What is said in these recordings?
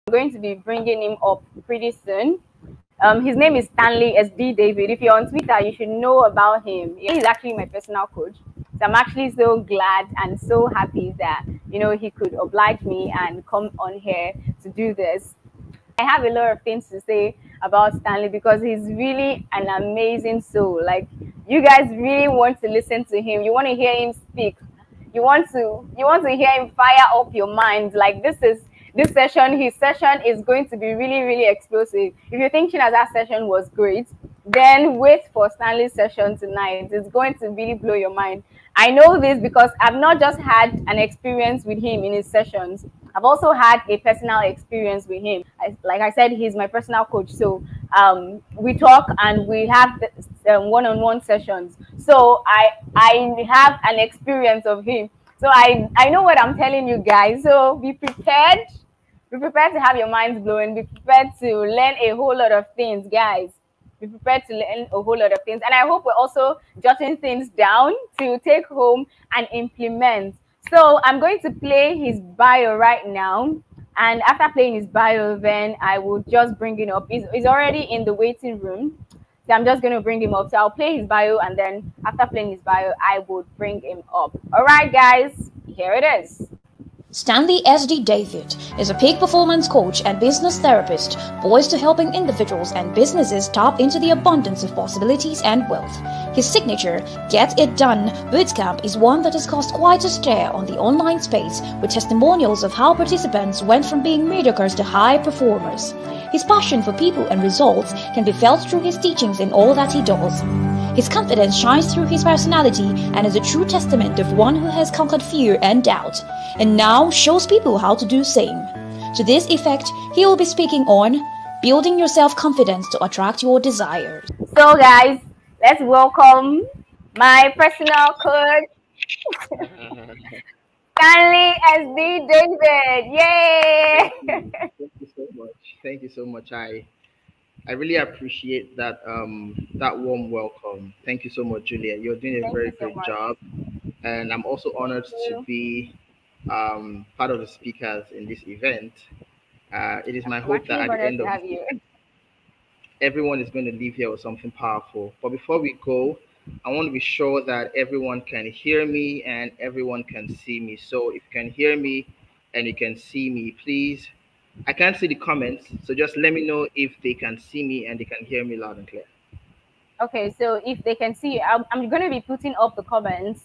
going to be bringing him up pretty soon. His name is Stanley Esdee David. If you're on Twitter, you should know about him. He's actually my personal coach. So I'm actually so glad and so happy that, you know, he could oblige me and come on here to do this. I have a lot of things to say about Stanley because he's really an amazing soul. Like, you guys really want to listen to him. You want to hear him speak. You want to hear him fire up your mind. Like, this session, his session is going to be really, really explosive. If you think Chinaza's session was great, then wait for Stanley's session tonight. It's going to really blow your mind. I know this because I've not just had an experience with him in his sessions. I've also had a personal experience with him. Like I said, he's my personal coach. So we talk and we have one-on-one sessions. So I have an experience of him. So I know what I'm telling you guys. So be prepared. Be prepared to have your minds blown. Be prepared to learn a whole lot of things, guys. Be prepared to learn a whole lot of things. And I hope we're also jotting things down to take home and implement. So I'm going to play his bio right now. And after playing his bio, then I will just bring him up. He's already in the waiting room. So I'm just going to bring him up. So I'll play his bio. And then after playing his bio, I will bring him up. All right, guys, here it is. Stanley Esdee David is a peak performance coach and business therapist poised to helping individuals and businesses tap into the abundance of possibilities and wealth. His signature Get It Done bootcamp is one that has caused quite a stir on the online space, with testimonials of how participants went from being mediocre to high performers. His passion for people and results can be felt through his teachings in all that he does. His confidence shines through his personality and is a true testament of one who has conquered fear and doubt, and now shows people how to do same. To this effect, he will be speaking on building your self-confidence to attract your desires. So guys, let's welcome my personal coach, Stanley Esdee David. Yay! Thank you so much. Thank you so much. I really appreciate that that warm welcome. Thank you so much, Julia. You're doing a very great job, and I'm also honored to be part of the speakers in this event. It is my hope that at the end of everyone is going to leave here with something powerful. But before we go, I want to be sure that everyone can hear me and everyone can see me. So if you can hear me and you can see me, please. I can't see the comments, so just let me know if they can see me and they can hear me loud and clear. Okay, so if they can see you, I'm going to be putting up the comments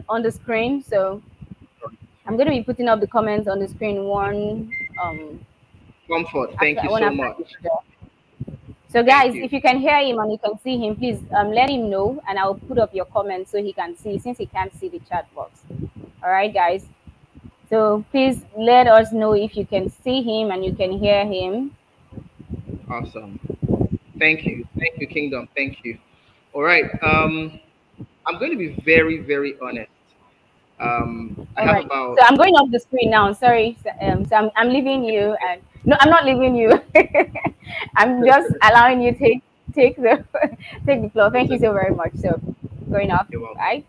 on the screen. So I'm going to be putting up the comments on the screen. Comfort, thank you so much. So guys, if you can hear him and you can see him, please let him know, and I'll put up your comments so he can see, since he can't see the chat box. All right, guys. So please let us know if you can see him and you can hear him. Awesome. Thank you, Kingdom. Thank you. All right. I'm going to be very, very honest. So I'm going off the screen now. Sorry. So I'm leaving you. And no, I'm not leaving you. I'm just allowing you to take the floor. Thank you so very much. So going off. Right.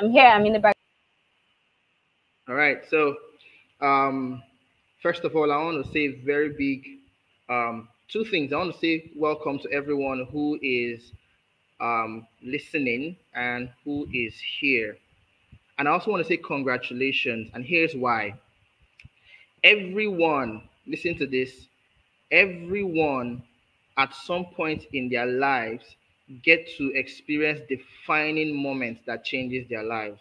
I'm here. I'm in the back. All right. So first of all, I want to say very big two things. I want to say welcome to everyone who is listening and who is here. And I also want to say congratulations. And here's why. Everyone, listen to this, everyone at some point in their lives get to experience defining moments that changes their lives.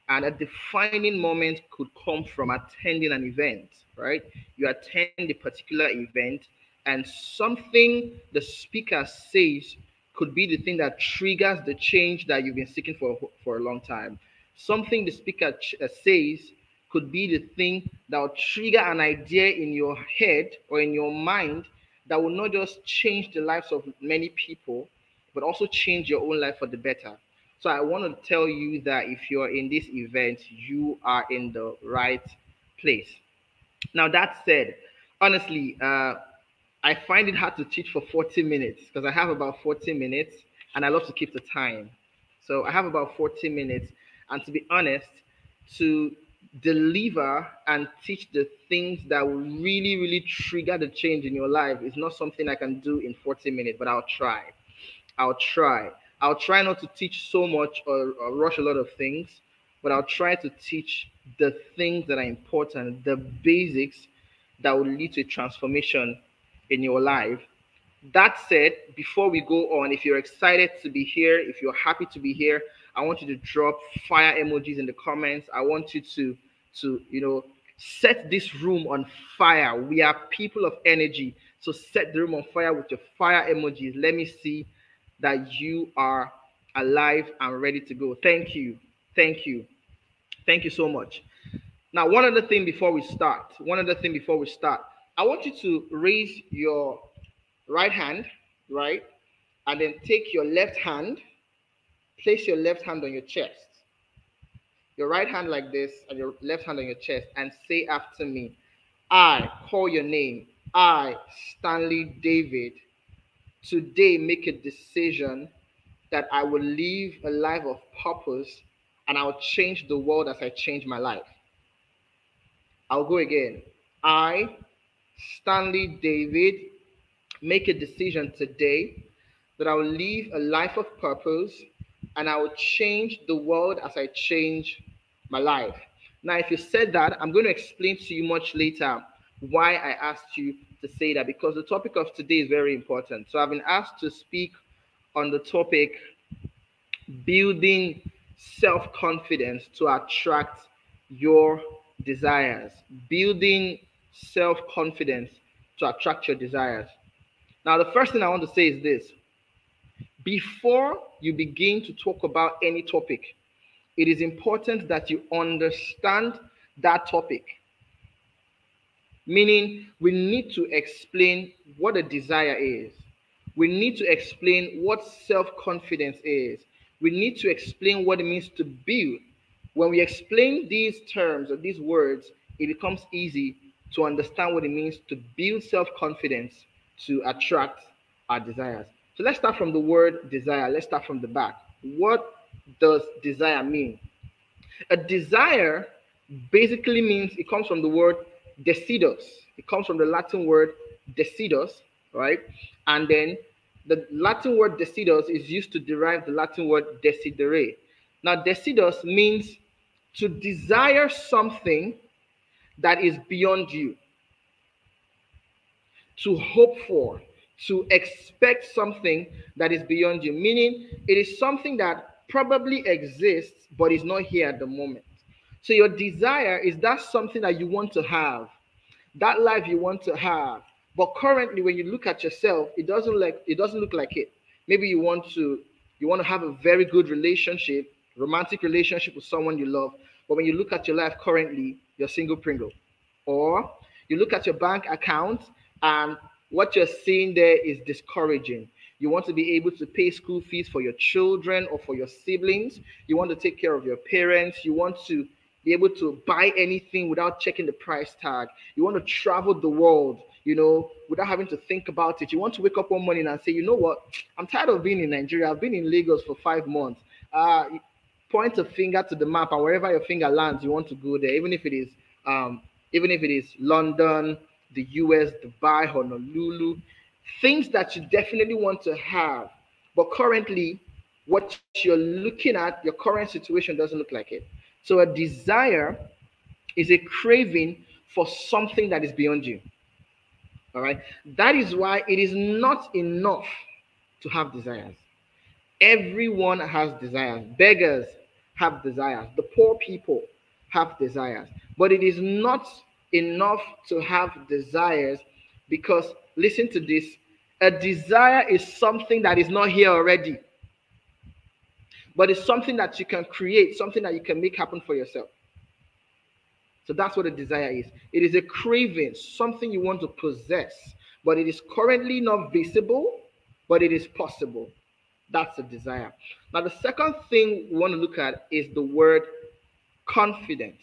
And a defining moment could come from attending an event, right? You attend a particular event and something the speaker says could be the thing that triggers the change that you've been seeking for a long time. Something the speaker says could be the thing that will trigger an idea in your head or in your mind that will not just change the lives of many people, but also change your own life for the better. So I want to tell you that if you're in this event, you are in the right place. Now, that said, honestly, I find it hard to teach for 40 minutes because I have about 40 minutes and I love to keep the time. So I have about 40 minutes. And to be honest, to deliver and teach the things that will really, really trigger the change in your life is not something I can do in 40 minutes, but I'll try. I'll try. I'll try not to teach so much or rush a lot of things, but I'll try to teach the things that are important, the basics that will lead to a transformation in your life. That said, before we go on, if you're excited to be here, if you're happy to be here, I want you to drop fire emojis in the comments. I want you to set this room on fire. We are people of energy. So set the room on fire with your fire emojis. Let me see that you are alive and ready to go. Thank you. Thank you. Thank you so much. Now, one other thing before we start. I want you to raise your right hand, right? And then take your left hand, place your left hand on your chest. Your right hand like this and your left hand on your chest, and say after me, I call your name. I, Stanley David, today make a decision that I will live a life of purpose and I will change the world as I change my life. I'll go again. I, Stanley David, make a decision today that I will live a life of purpose and I will change the world as I change my life. Now, if you said that, I'm going to explain to you much later why I asked you to say that, because the topic of today is very important. So I've been asked to speak on the topic building self-confidence to attract your desires. Building self-confidence to attract your desires. Now, the first thing I want to say is this. Before you begin to talk about any topic, it is important that you understand that topic. Meaning, we need to explain what a desire is. We need to explain what self-confidence is. We need to explain what it means to build. When we explain these terms or these words, it becomes easy to understand what it means to build self-confidence to attract our desires. So let's start from the word desire. Let's start from the back. What does desire mean? A desire basically means, it comes from the word desidus. It comes from the Latin word desidus, right? And then the Latin word desidus is used to derive the Latin word desidere. Now, desidus means to desire something that is beyond you, to hope for, to expect something that is beyond you, meaning it is something that probably exists but is not here at the moment. So your desire is that something that you want to have, that life you want to have, but currently when you look at yourself, it doesn't look like it. Maybe you want to have a very good relationship, romantic relationship with someone you love, but when you look at your life currently, you're single Pringle. Or you look at your bank account and what you're seeing there is discouraging. You want to be able to pay school fees for your children or for your siblings. You want to take care of your parents. You want to be able to buy anything without checking the price tag. You want to travel the world, without having to think about it. You want to wake up one morning and say, you know what? I'm tired of being in Nigeria. I've been in Lagos for 5 months. Point a finger to the map, and wherever your finger lands, you want to go there, even if it is London, the US, Dubai, Honolulu, things that you definitely want to have, but currently what you're looking at, your current situation doesn't look like it. So a desire is a craving for something that is beyond you. All right. That is why it is not enough to have desires. Everyone has desires. Beggars have desires. The poor people have desires. But it is not enough to have desires, because listen to this, a desire is something that is not here already, but it's something that you can create, something that you can make happen for yourself. So that's what a desire is. It is a craving, something you want to possess, but it is currently not visible, but it is possible. That's a desire. Now, the second thing we want to look at is the word confidence.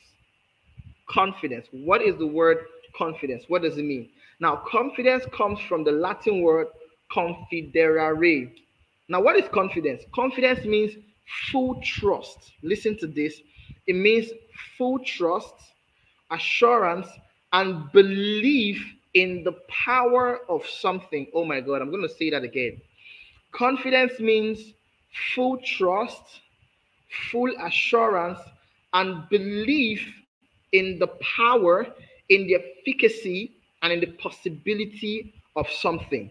Confidence. What is the word confidence? What does it mean? Now, confidence comes from the Latin word confiderare. Now, what is confidence? Confidence means full trust. Listen to this. It means full trust, assurance, and belief in the power of something. Oh my God, I'm going to say that again. Confidence means full trust, full assurance, and belief in the power, in the efficacy, and in the possibility of something.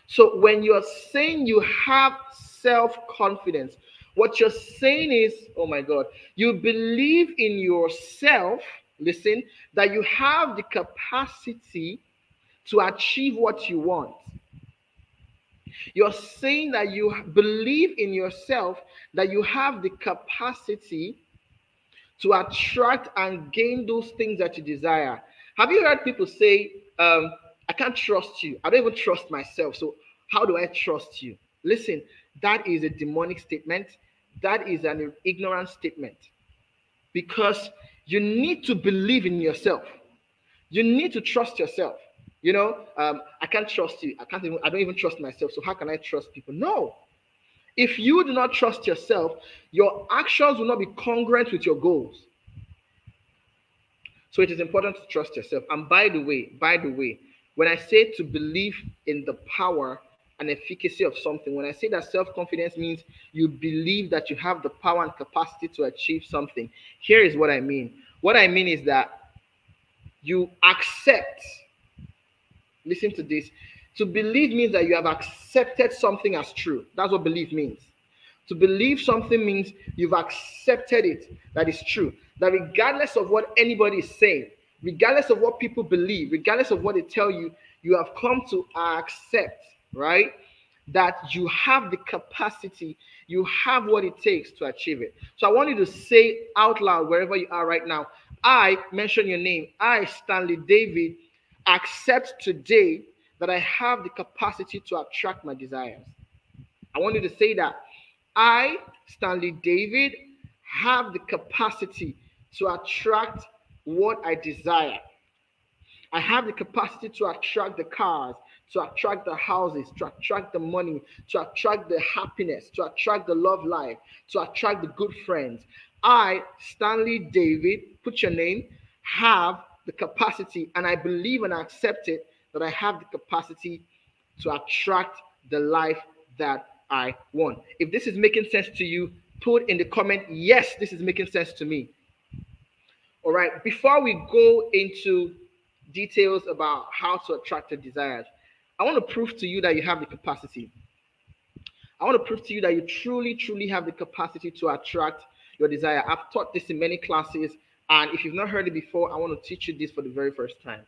So when you're saying you have self-confidence, what you're saying is, oh my God, you believe in yourself, listen, that you have the capacity to achieve what you want. You're saying that you believe in yourself, that you have the capacity to attract and gain those things that you desire. Have you heard people say, I can't trust you. I don't even trust myself. So how do I trust you? Listen, that is a demonic statement. That is an ignorant statement. Because you need to believe in yourself. You need to trust yourself. I can't trust you. I don't even trust myself. So how can I trust people? No. If you do not trust yourself, your actions will not be congruent with your goals. So it is important to trust yourself. And by the way, when I say to believe in the power and efficacy of something, when I say that self-confidence means you believe that you have the power and capacity to achieve something, here is what I mean. What I mean is that you accept. Listen to this. To believe means that you have accepted something as true. That's what belief means. To believe something means you've accepted it, that is true. That regardless of what anybody is saying, regardless of what people believe, regardless of what they tell you, you have come to accept, right? That you have the capacity, you have what it takes to achieve it. So I want you to say out loud, wherever you are right now, I, mention your name, I, Stanley David, accept today that I have the capacity to attract my desires. I want you to say that. I, Stanley David, have the capacity to attract what I desire. I have the capacity to attract the cars, to attract the houses, to attract the money, to attract the happiness, to attract the love life, to attract the good friends. I, Stanley David, put your name, have the capacity, and I believe and I accept it, that I have the capacity to attract the life that I want. If this is making sense to you, put in the comment, yes, this is making sense to me. All right, before we go into details about how to attract your desires, I want to prove to you that you have the capacity. I want to prove to you that you truly, truly have the capacity to attract your desire. I've taught this in many classes, and if you've not heard it before, I want to teach you this for the very first time.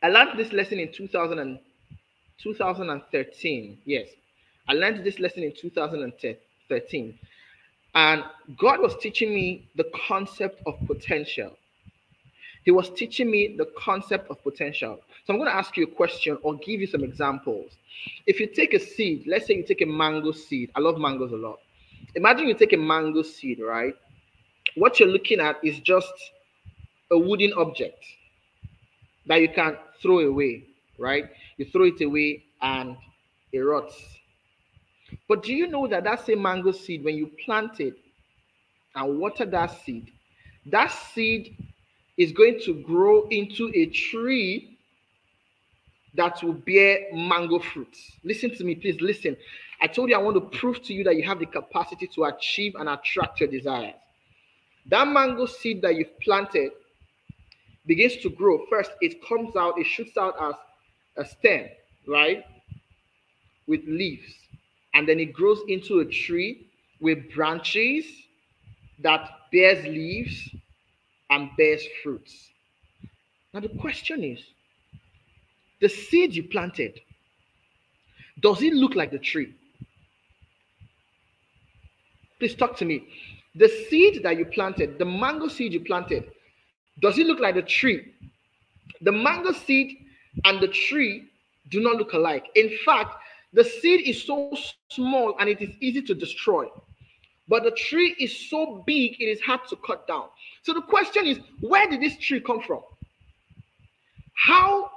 I learned this lesson in 2013. Yes, I learned this lesson in 2013. And God was teaching me the concept of potential. He was teaching me the concept of potential. So I'm going to ask you a question or give you some examples. If you take a seed, let's say you take a mango seed. I love mangoes a lot. Imagine you take a mango seed, right? What you're looking at is just a wooden object that you can throw away, right? You throw it away and it rots. But do you know that that same mango seed, when you plant it and water that seed is going to grow into a tree that will bear mango fruits. Listen to me, please listen. I told you I want to prove to you that you have the capacity to achieve and attract your desires. That mango seed that you've planted begins to grow. First, it comes out, it shoots out as a stem, right? With leaves. And then it grows into a tree with branches that bears leaves and bears fruits. Now the question is, the seed you planted, does it look like the tree? Please talk to me. The seed that you planted, the mango seed you planted, does it look like the tree? The mango seed and the tree do not look alike. In fact, the seed is so small and it is easy to destroy. But the tree is so big, it is hard to cut down. So the question is, where did this tree come from? How,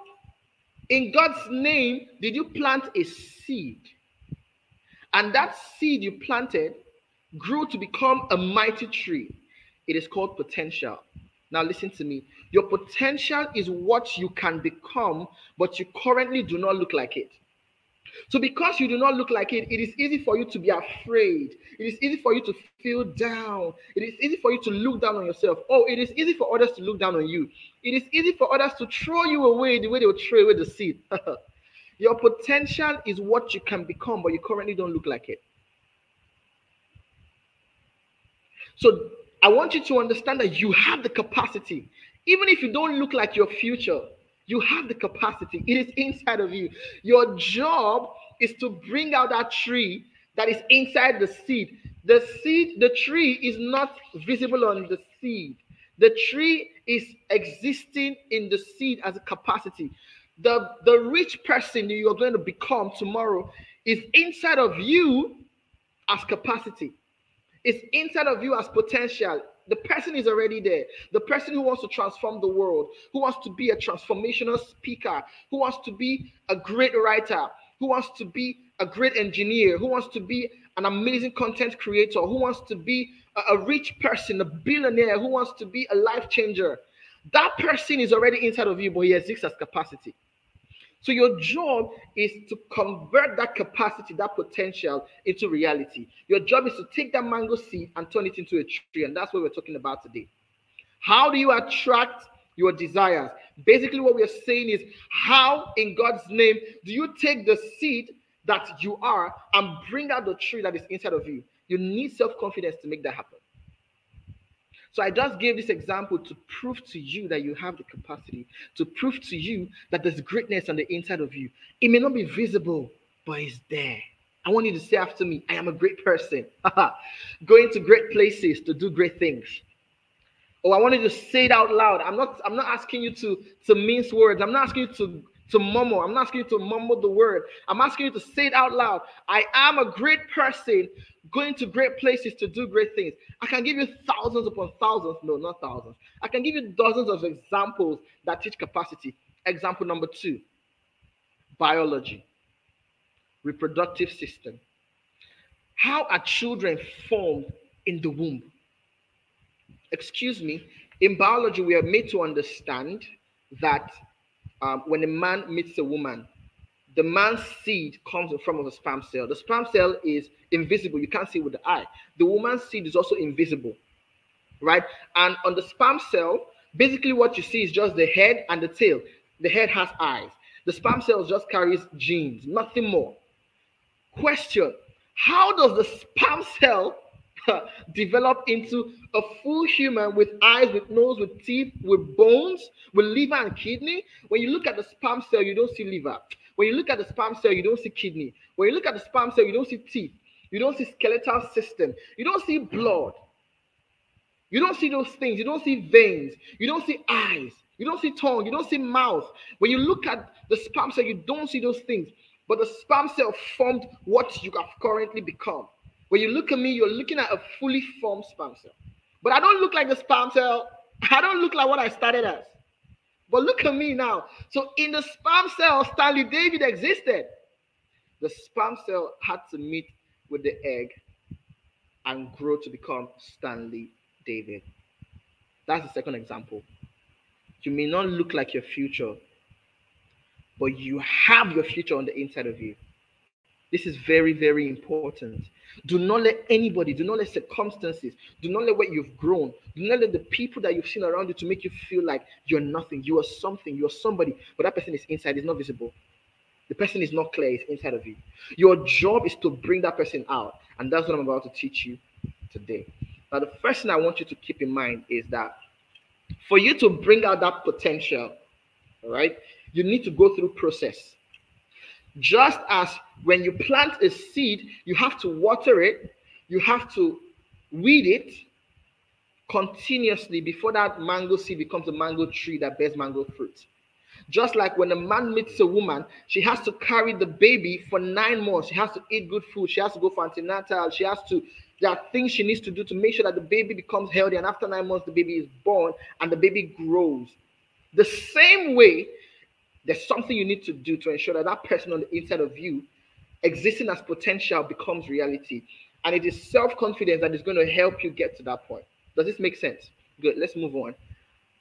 in God's name, did you plant a seed? And that seed you planted grew to become a mighty tree. It is called potential. Now listen to me. Your potential is what you can become, but you currently do not look like it. So because you do not look like it, it is easy for you to be afraid. It is easy for you to feel down. It is easy for you to look down on yourself. Oh, it is easy for others to look down on you. It is easy for others to throw you away the way they will throw away the seed. Your potential is what you can become, but you currently don't look like it. So I want you to understand that you have the capacity. Even if you don't look like your future, you have the capacity. It is inside of you. Your job is to bring out that tree that is inside the seed. The seed, the tree is not visible on the seed. The tree is existing in the seed as a capacity. The rich person that you are going to become tomorrow is inside of you as capacity. It's inside of you as potential. The person is already there. The person who wants to transform the world, who wants to be a transformational speaker, who wants to be a great writer, who wants to be a great engineer, who wants to be an amazing content creator, who wants to be a rich person, a billionaire, who wants to be a life changer. That person is already inside of you, but he exists as capacity. So your job is to convert that capacity, that potential into reality. Your job is to take that mango seed and turn it into a tree. And that's what we're talking about today. How do you attract your desires? Basically, what we're saying is, how in God's name do you take the seed that you are and bring out the tree that is inside of you? You need self-confidence to make that happen. So I just gave this example to prove to you that you have the capacity, to prove to you that there's greatness on the inside of you. It may not be visible, but it's there. I want you to say after me, I am a great person. Going to great places to do great things. Oh, I want you to say it out loud. I'm not asking you to mince words. I'm not asking you to mumble. I'm not asking you to mumble the word. I'm asking you to say it out loud. I am a great person going to great places to do great things. I can give you thousands upon thousands. No, not thousands. I can give you dozens of examples that teach capacity. Example number 2, biology, reproductive system. How are children formed in the womb? Excuse me. In biology, we are made to understand that when a man meets a woman, the man's seed comes in form of a sperm cell. The sperm cell is invisible. You can't see with the eye. The woman's seed is also invisible, right? And on the sperm cell, basically what you see is just the head and the tail. The head has eyes. The sperm cell just carries genes, nothing more. Question: how does the sperm cell develop into a full human with eyes, with nose, with teeth, with bones, with liver and kidney? When you look at the sperm cell, you don't see liver. When you look at the sperm cell, you don't see kidney. When you look at the sperm cell, you don't see teeth. You don't see skeletal system. You don't see blood. You don't see those things. You don't see veins. You don't see eyes. You don't see tongue. You don't see mouth. When you look at the sperm cell, you don't see those things. But the sperm cell formed what you have currently become. When you look at me, you're looking at a fully formed sperm cell. But I don't look like the sperm cell. I don't look like what I started as. But look at me now. So in the sperm cell, Stanley David existed. The sperm cell had to meet with the egg and grow to become Stanley David. That's the second example. You may not look like your future, but you have your future on the inside of you. This is very, very important. Do not let anybody, do not let circumstances, do not let what you've grown, do not let the people that you've seen around you to make you feel like you're nothing. You are something, you are somebody, but that person is inside, it's not visible. The person is not clear, it's inside of you. Your job is to bring that person out, and that's what I'm about to teach you today. Now, the first thing I want you to keep in mind is that for you to bring out that potential, all right, you need to go through process. Just as when you plant a seed, you have to water it, you have to weed it continuously before that mango seed becomes a mango tree that bears mango fruit. Just like when a man meets a woman, she has to carry the baby for 9 months. She has to eat good food. She has to go for antenatal. There are things she needs to do to make sure that the baby becomes healthy. And after 9 months, the baby is born and the baby grows. The same way, there's something you need to do to ensure that that person on the inside of you, existing as potential, becomes reality. And it is self-confidence that is going to help you get to that point. Does this make sense? Good. Let's move on.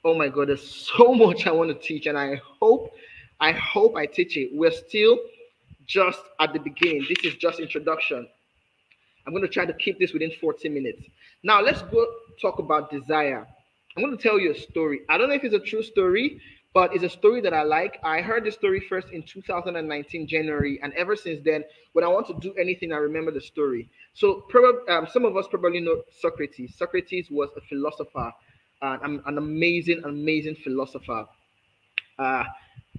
Oh my God, there's so much I want to teach, and I hope I teach it. We're still just at the beginning. This is just introduction. I'm going to try to keep this within 40 minutes. Now, let's go talk about desire. I'm going to tell you a story. I don't know if it's a true story, but it's a story that I like. I heard this story first in 2019, January, and ever since then, when I want to do anything, I remember the story. So some of us probably know Socrates. Socrates was a philosopher, an amazing philosopher.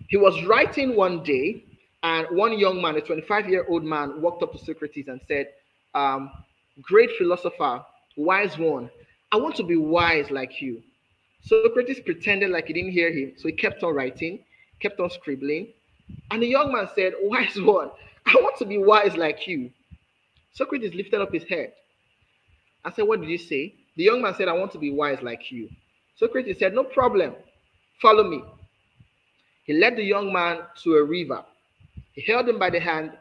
He was writing one day, and one young man, a 25-year-old man, walked up to Socrates and said, great philosopher, wise one, I want to be wise like you. Socrates pretended like he didn't hear him, so he kept on writing, kept on scribbling. And the young man said, wise one, I want to be wise like you. Socrates lifted up his head. I said, what did you say? The young man said, I want to be wise like you. Socrates said, no problem, follow me. He led the young man to a river. He held him by the hand,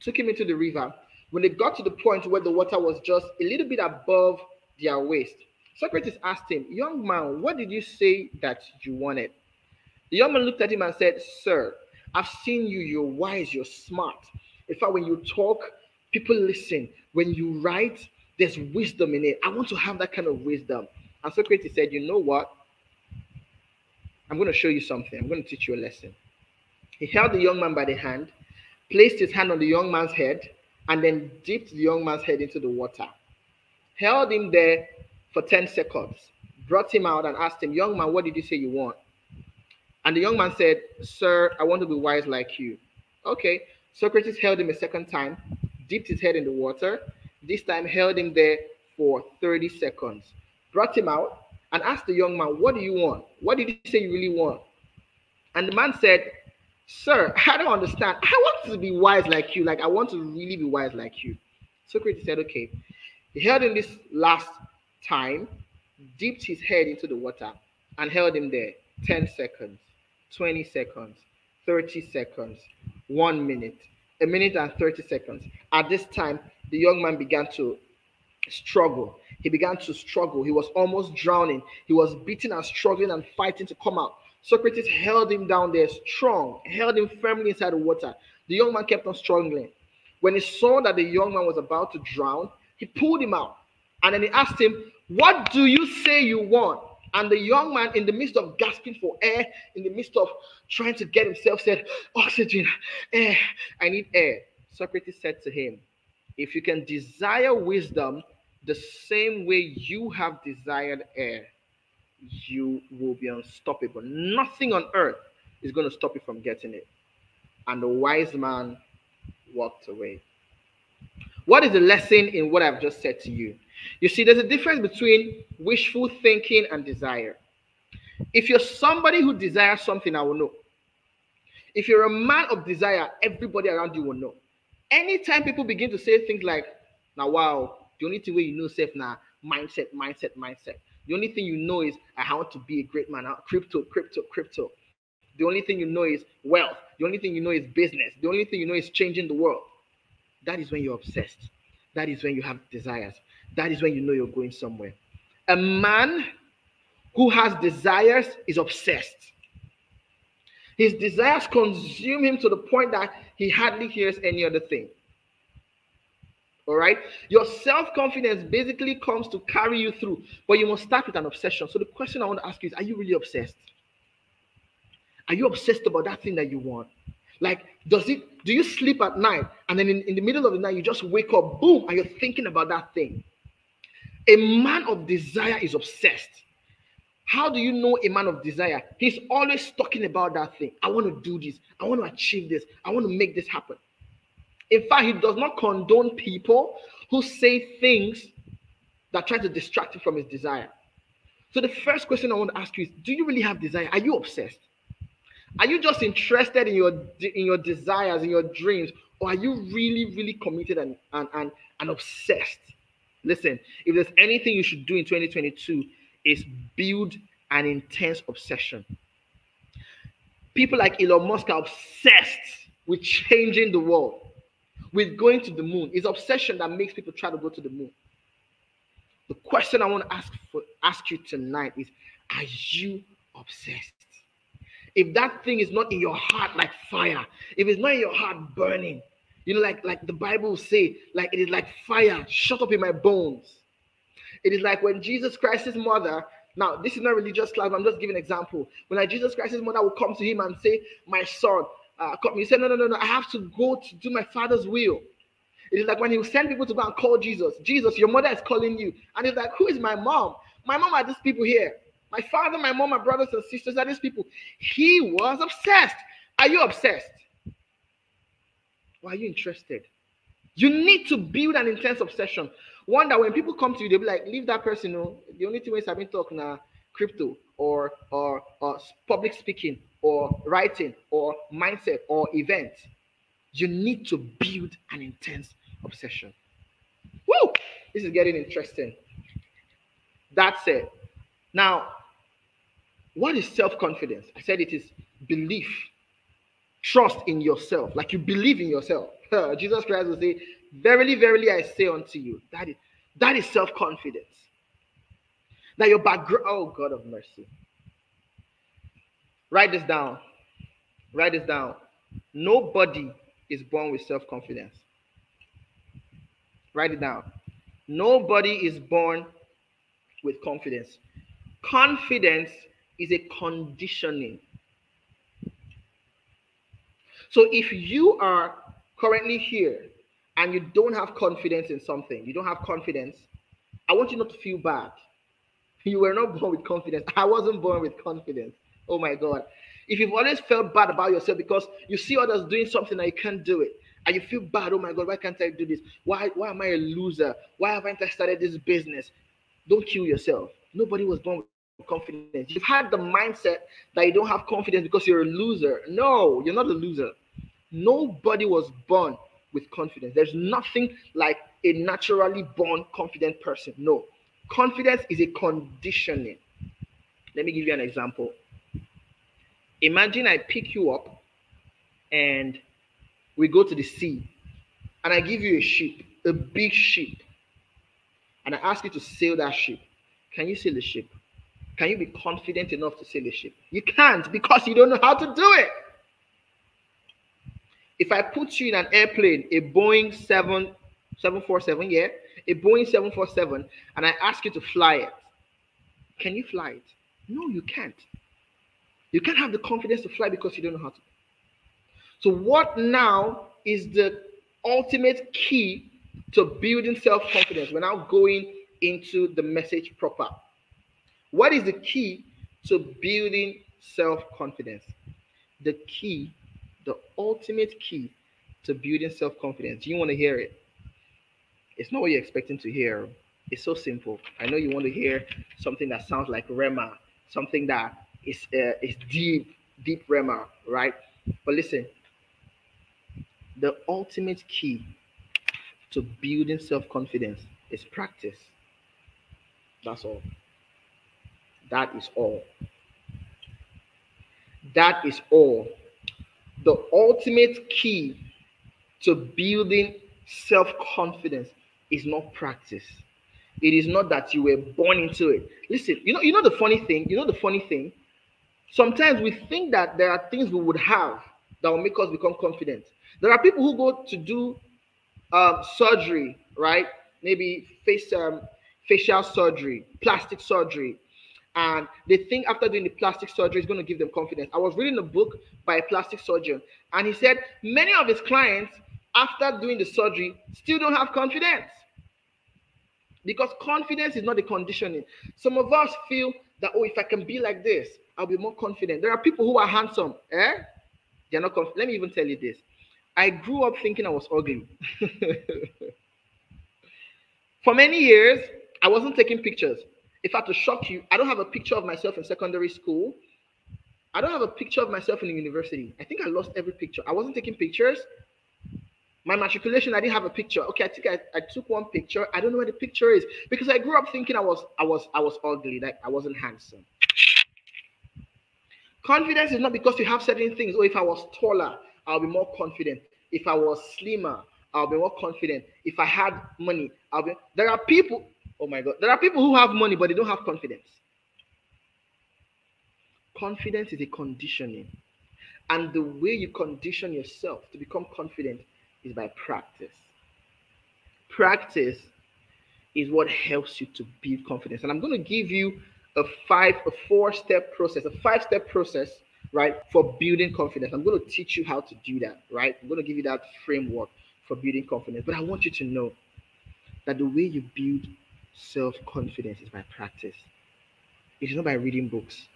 took him into the river. When they got to the point where the water was just a little bit above their waist, Socrates asked him, young man, what did you say that you wanted? The young man looked at him and said, sir, I've seen you, you're wise, you're smart. In fact, when you talk, people listen. When you write, there's wisdom in it. I want to have that kind of wisdom. And Socrates said, you know what? I'm going to show you something. I'm going to teach you a lesson. He held the young man by the hand, placed his hand on the young man's head, and then dipped the young man's head into the water. Held him there for 10 seconds, brought him out and asked him, young man, what did you say you want? And the young man said, sir, I want to be wise like you. Okay. Socrates held him a second time, dipped his head in the water, this time held him there for 30 seconds, brought him out and asked the young man, what do you want? What did you say you really want? And the man said, sir, I don't understand. I want to be wise like you. Like, I want to really be wise like you. Socrates said, okay. He held him this last time, dipped his head into the water and held him there 10 seconds, 20 seconds, 30 seconds, 1 minute, a minute and 30 seconds. At this time, the young man began to struggle. He began to struggle. He was almost drowning. He was beating and struggling and fighting to come out. Socrates held him down there strong, held him firmly inside the water. The young man kept on struggling. When he saw that the young man was about to drown, he pulled him out. And then he asked him, what do you say you want? And the young man, in the midst of gasping for air, in the midst of trying to get himself, said, oxygen, air, I need air. Socrates said to him, if you can desire wisdom the same way you have desired air, you will be unstoppable. Nothing on earth is going to stop you from getting it. And the wise man walked away. What is the lesson in what I've just said to you? You see, there's a difference between wishful thinking and desire. If you're somebody who desires something, I will know. If you're a man of desire, everybody around you will know. Anytime people begin to say things like, now, wow, the only thing where you know self now, mindset. The only thing you know is, I want to be a great man. Crypto. The only thing you know is wealth. The only thing you know is business. The only thing you know is changing the world. That is when you're obsessed. That is when you have desires. That is when you know you're going somewhere. A man who has desires is obsessed. His desires consume him to the point that he hardly hears any other thing. All right? Your self-confidence basically comes to carry you through, but you must start with an obsession. So the question I want to ask you is, are you really obsessed? Are you obsessed about that thing that you want? Like, do you sleep at night and then in the middle of the night, you just wake up, boom, and you're thinking about that thing? A man of desire is obsessed. How do you know a man of desire? He's always talking about that thing. I want to do this. I want to achieve this. I want to make this happen. In fact, he does not condone people who say things that try to distract him from his desire. So the first question I want to ask you is, do you really have desire? Are you obsessed? Are you just interested in your desires, in your dreams, or are you really, really committed and obsessed? Listen, if there's anything you should do in 2022, is build an intense obsession. People like Elon Musk are obsessed with changing the world. with going to the moon. It's obsession that makes people try to go to the moon. The question I want to ask you tonight is, are you obsessed? If that thing is not in your heart like fire, if it's not in your heart burning, you know, like the Bible will say, like it is like fire shut up in my bones. It is like when Jesus Christ's mother, now this is not religious class, I'm just giving an example. When like Jesus Christ's mother would come to him and say, my son, come. He said, no, I have to go to do my Father's will. It is like when he would send people to go and call Jesus. Jesus, your mother is calling you. And he's like, who is my mom? My mom are these people here. My father, my mom, my brothers and sisters are these people. He was obsessed. Are you obsessed? Or are you interested? You need to build an intense obsession. One that when people come to you, they'll be like, leave that person. No, the only thing is I've been talking now, crypto or public speaking or writing or mindset or event. You need to build an intense obsession. Woo! This is getting interesting. That's it. Now, what is self-confidence? I said it is belief, trust in yourself, like you believe in yourself. Jesus Christ will say, verily, verily, I say unto you. That is self-confidence. Now your background, oh God of mercy. Write this down. Write this down. Nobody is born with self-confidence. Write it down. Nobody is born with confidence. Confidence is a conditioning. So if you are currently here and you don't have confidence in something, you don't have confidence, I want you not to feel bad. You were not born with confidence. I wasn't born with confidence. Oh my God. If you've always felt bad about yourself because you see others doing something and you can't do it, and you feel bad, oh my God, why can't I do this? Why am I a loser? Why haven't I started this business? Don't kill yourself. Nobody was born with confidence. You've had the mindset that you don't have confidence because you're a loser. No, you're not a loser. Nobody was born with confidence. There's nothing like a naturally born confident person. No. Confidence is a conditioning. Let me give you an example. Imagine I pick you up and we go to the sea and I give you a ship, a big ship, and I ask you to sail that ship. Can you sail the ship? Can you be confident enough to sail the ship? You can't because you don't know how to do it. If I put you in an airplane, a Boeing 747, yeah, a Boeing 747, and I ask you to fly it, can you fly it? No, you can't. You can't have the confidence to fly because you don't know how to. So what now is the ultimate key to building self-confidence? We're now going into the message proper. What is the key to building self-confidence? The key, the ultimate key to building self-confidence. You want to hear it? It's not what you're expecting to hear. It's so simple. I know you want to hear something that sounds like Rema, something that is deep Rema, right? But listen, the ultimate key to building self-confidence is practice. That's all. That is all. That is all. The ultimate key to building self-confidence is not practice. It is not that you were born into it. Listen, you know the funny thing? Sometimes we think that there are things we would have that will make us become confident. There are people who go to do surgery, right? Maybe facial surgery, plastic surgery. And they think after doing the plastic surgery, it's going to give them confidence. I was reading a book by a plastic surgeon, and he said many of his clients, after doing the surgery, still don't have confidence. Because confidence is not a conditioning. Some of us feel that, oh, if I can be like this, I'll be more confident. There are people who are handsome. They're not confident. Let me even tell you this. I grew up thinking I was ugly. For many years, I wasn't taking pictures. If I had to shock you, I don't have a picture of myself in secondary school. I don't have a picture of myself in the university. I think I lost every picture. I wasn't taking pictures. My matriculation, I didn't have a picture. Okay, I think I took one picture. I don't know where the picture is because I grew up thinking I was ugly, like I wasn't handsome. Confidence is not because you have certain things. Or if I was taller, I'll be more confident. If I was slimmer, I'll be more confident. If I had money, I'll be. There are people, oh my God, there are people who have money, but they don't have confidence. Confidence is a conditioning. And the way you condition yourself to become confident is by practice. Practice is what helps you to build confidence. And I'm going to give you a 4-step process, a 5-step process, right, for building confidence. I'm going to teach you how to do that, right? I'm going to give you that framework for building confidence. But I want you to know that the way you build self-confidence is by practice. It's not by reading books.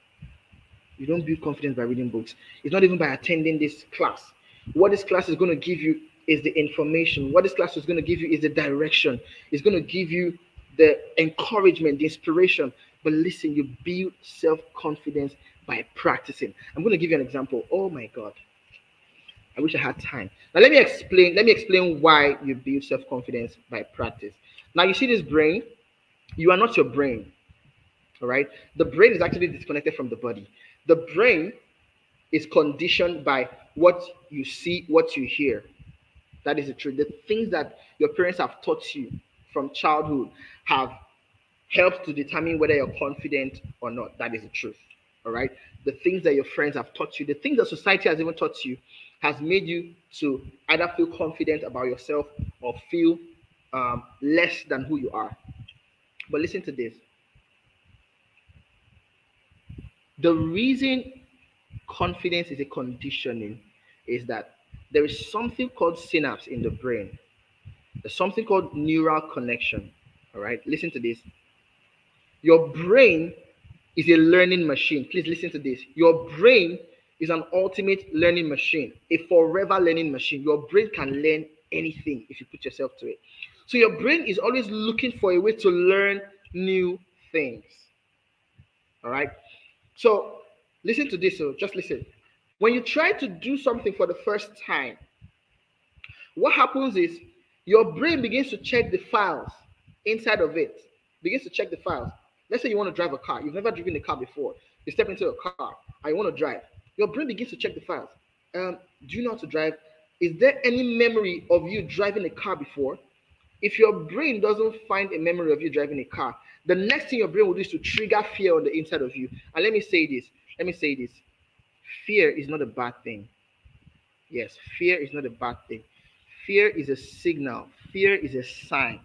You don't build confidence by reading books. It's not even by attending this class. What this class is going to give you is the information. What this class is going to give you is the direction. It's going to give you the encouragement, the inspiration. But listen, you build self-confidence by practicing. I'm going to give you an example. Oh my God. I wish I had time. Now let me explain why you build self-confidence by practice. Now you see this brain. You are not your brain. All right. The brain is actually disconnected from the body. The brain is conditioned by what you see, what you hear. That is the truth. The things that your parents have taught you from childhood have helped to determine whether you're confident or not. That is the truth. All right. The things that your friends have taught you, the things that society has even taught you, has made you to either feel confident about yourself or feel less than who you are. But listen to this. The reason confidence is a conditioning is that there is something called synapse in the brain. There's something called neural connection. All right, listen to this. Your brain is a learning machine. Please listen to this. Your brain is an ultimate learning machine, a forever learning machine. Your brain can learn anything if you put yourself to it. So your brain is always looking for a way to learn new things. All right. So listen to this. So just listen. When you try to do something for the first time, what happens is your brain begins to check the files inside of it. Begins to check the files. Let's say you want to drive a car. You've never driven a car before. You step into a car and you want to drive. Your brain begins to check the files. Do you know how to drive? Is there any memory of you driving a car before? If your brain doesn't find a memory of you driving a car, the next thing your brain will do is to trigger fear on the inside of you. And let me say this. Fear is not a bad thing. Yes, fear is not a bad thing. Fear is a signal. Fear is a sign.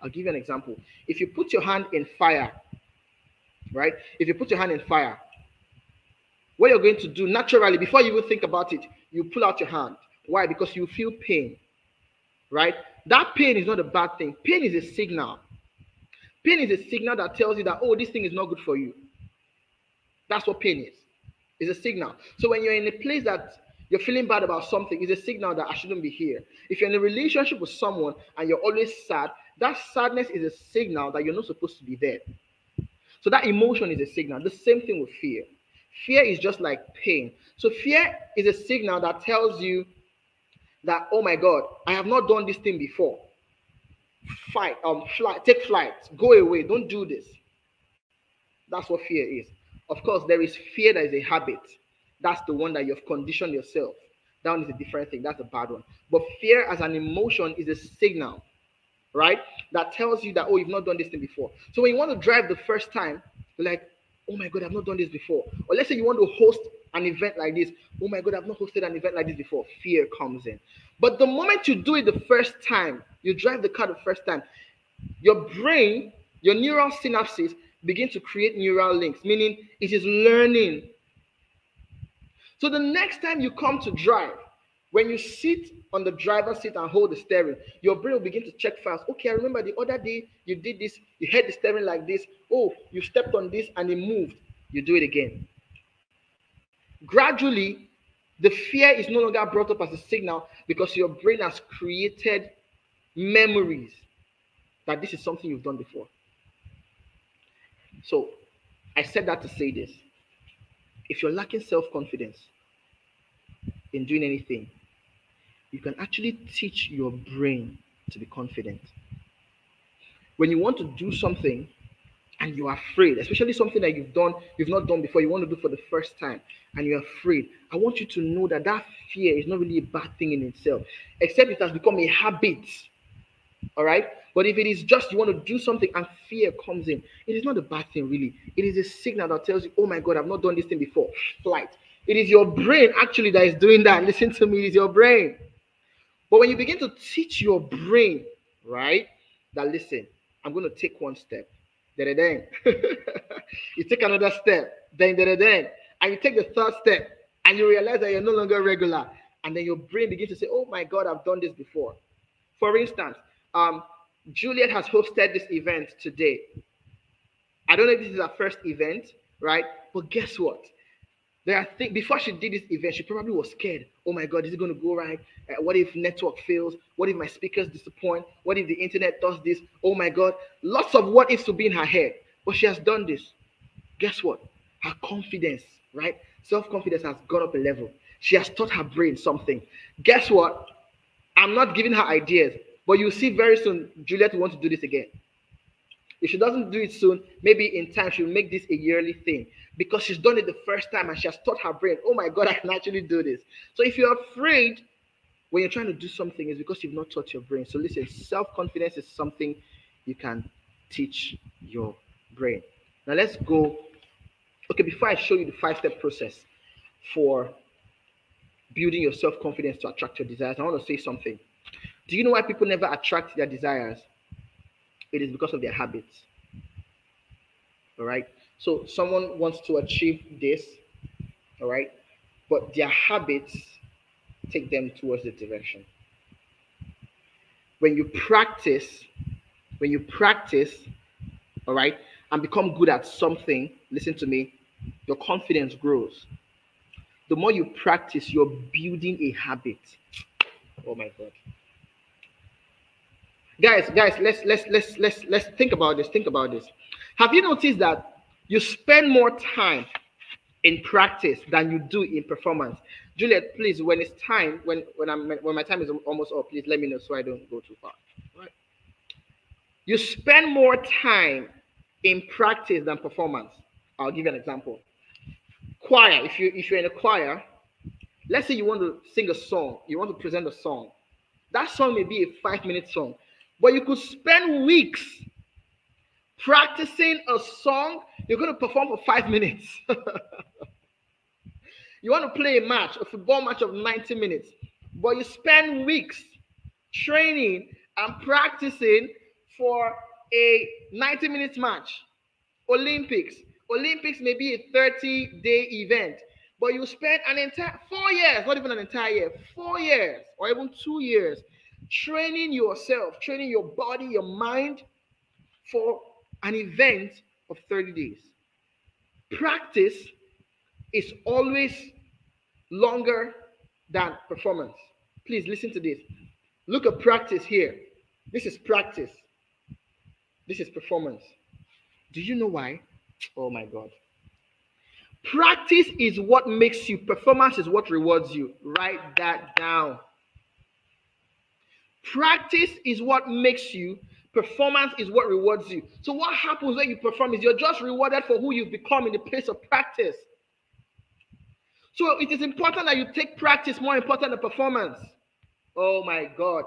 I'll give you an example. If you put your hand in fire, right? If you put your hand in fire, what you're going to do naturally, before you even think about it, you pull out your hand. Why? Because you feel pain, right? That pain is not a bad thing. Pain is a signal. Pain is a signal that tells you that, oh, this thing is not good for you. That's what pain is. It's a signal. So when you're in a place that you're feeling bad about something, it's a signal that I shouldn't be here. If you're in a relationship with someone and you're always sad, that sadness is a signal that you're not supposed to be there. So that emotion is a signal. The same thing with fear. Fear is just like pain. So fear is a signal that tells you that, oh my God, I have not done this thing before. Take flight, go away, don't do this. That's what fear is. Of course, there is fear that is a habit. That's the one that you've conditioned yourself. That one is a different thing. That's a bad one. But fear as an emotion is a signal, right? That tells you that, oh, you've not done this thing before. So when you want to drive the first time, you're like, oh my God, I've not done this before. Or let's say you want to host an event like this. Oh my God, I've not hosted an event like this before. Fear comes in. But the moment you do it the first time, you drive the car the first time, your brain, your neural synapses begin to create neural links, meaning it is learning. So the next time you come to drive, when you sit on the driver's seat and hold the steering, your brain will begin to check files. Okay, I remember the other day you did this, you held the steering like this. Oh, you stepped on this and it moved. You do it again. Gradually, the fear is no longer brought up as a signal because your brain has created memories that this is something you've done before. So, I said that to say this. If you're lacking self-confidence in doing anything, you can actually teach your brain to be confident. When you want to do something and you're afraid, especially something that you've not done before, you want to do for the first time, and you're afraid, I want you to know that that fear is not really a bad thing in itself, except it has become a habit. All right? But if it is just you want to do something and fear comes in, it is not a bad thing, really. It is a signal that tells you, oh my God, I've not done this thing before. Flight. It is your brain actually that is doing that. Listen to me, it is your brain. But when you begin to teach your brain, right, that listen, I'm going to take one step. Then. You take another step. Then. And you take the third step. And you realize that you're no longer regular. And then your brain begins to say, oh my God, I've done this before. For instance, Juliet has hosted this event today. I don't know if this is her first event, right? But guess what? Before she did this event, she probably was scared. Oh my God, is it going to go right? What if network fails? What if my speakers disappoint? What if the internet does this? Oh my God. Lots of what ifs to be in her head. But she has done this. Guess what? Her confidence, right? Self-confidence has gone up a level. She has taught her brain something. Guess what? I'm not giving her ideas, but you'll see very soon, Juliet will want to do this again. If she doesn't do it soon, maybe in time she'll make this a yearly thing, because she's done it the first time and she has taught her brain, oh my God, I can actually do this. So if you're afraid when you're trying to do something, it's because you've not taught your brain. So listen, self-confidence is something you can teach your brain. Now let's go. Okay, before I show you the 5-step process for building your self-confidence to attract your desires, I want to say something. Do you know why people never attract their desires? It is because of their habits. All right. So someone wants to achieve this, all right, but their habits take them towards the direction. When you practice, all right, and become good at something, listen to me, your confidence grows. The more you practice, you're building a habit. Oh my God. Guys, let's think about this. Think about this. Have you noticed that you spend more time in practice than you do in performance? Juliet, please, when it's time, when my time is almost up, please let me know so I don't go too far. All right. You spend more time in practice than performance. I'll give you an example. Choir. If you're in a choir, let's say you want to sing a song, you want to present a song. That song may be a 5-minute song, but you could spend weeks practicing a song you're going to perform for 5 minutes. You want to play a football match of 90 minutes, but you spend weeks training and practicing for a 90-minute match. Olympics may be a 30-day event, but you spend an entire 4 years, not even an entire year, 4 years or even 2 years training yourself, training your body, your mind for an event of 30 days. Practice is always longer than performance. Please listen to this. Look at practice here. This is practice. This is performance. Do you know why? Oh my God. Practice is what makes you. Performance is what rewards you. Write that down. Practice is what makes you. Performance is what rewards you. So what happens when you perform is you're just rewarded for who you've become in the place of practice. So it is important that you take practice more important than performance. Oh my God.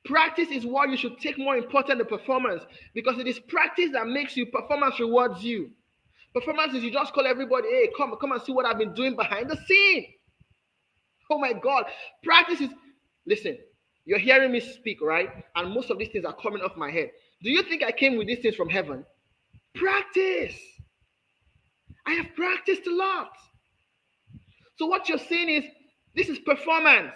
Practice is what you should take more important than performance, because it is practice that makes you. Performance rewards you. Performance is you just call everybody, hey, come and see what I've been doing behind the scene. Oh my God. Practice is, listen, you're hearing me speak, right? And most of these things are coming off my head. Do you think I came with these things from heaven? Practice. I have practiced a lot. So what you're saying is, this is performance.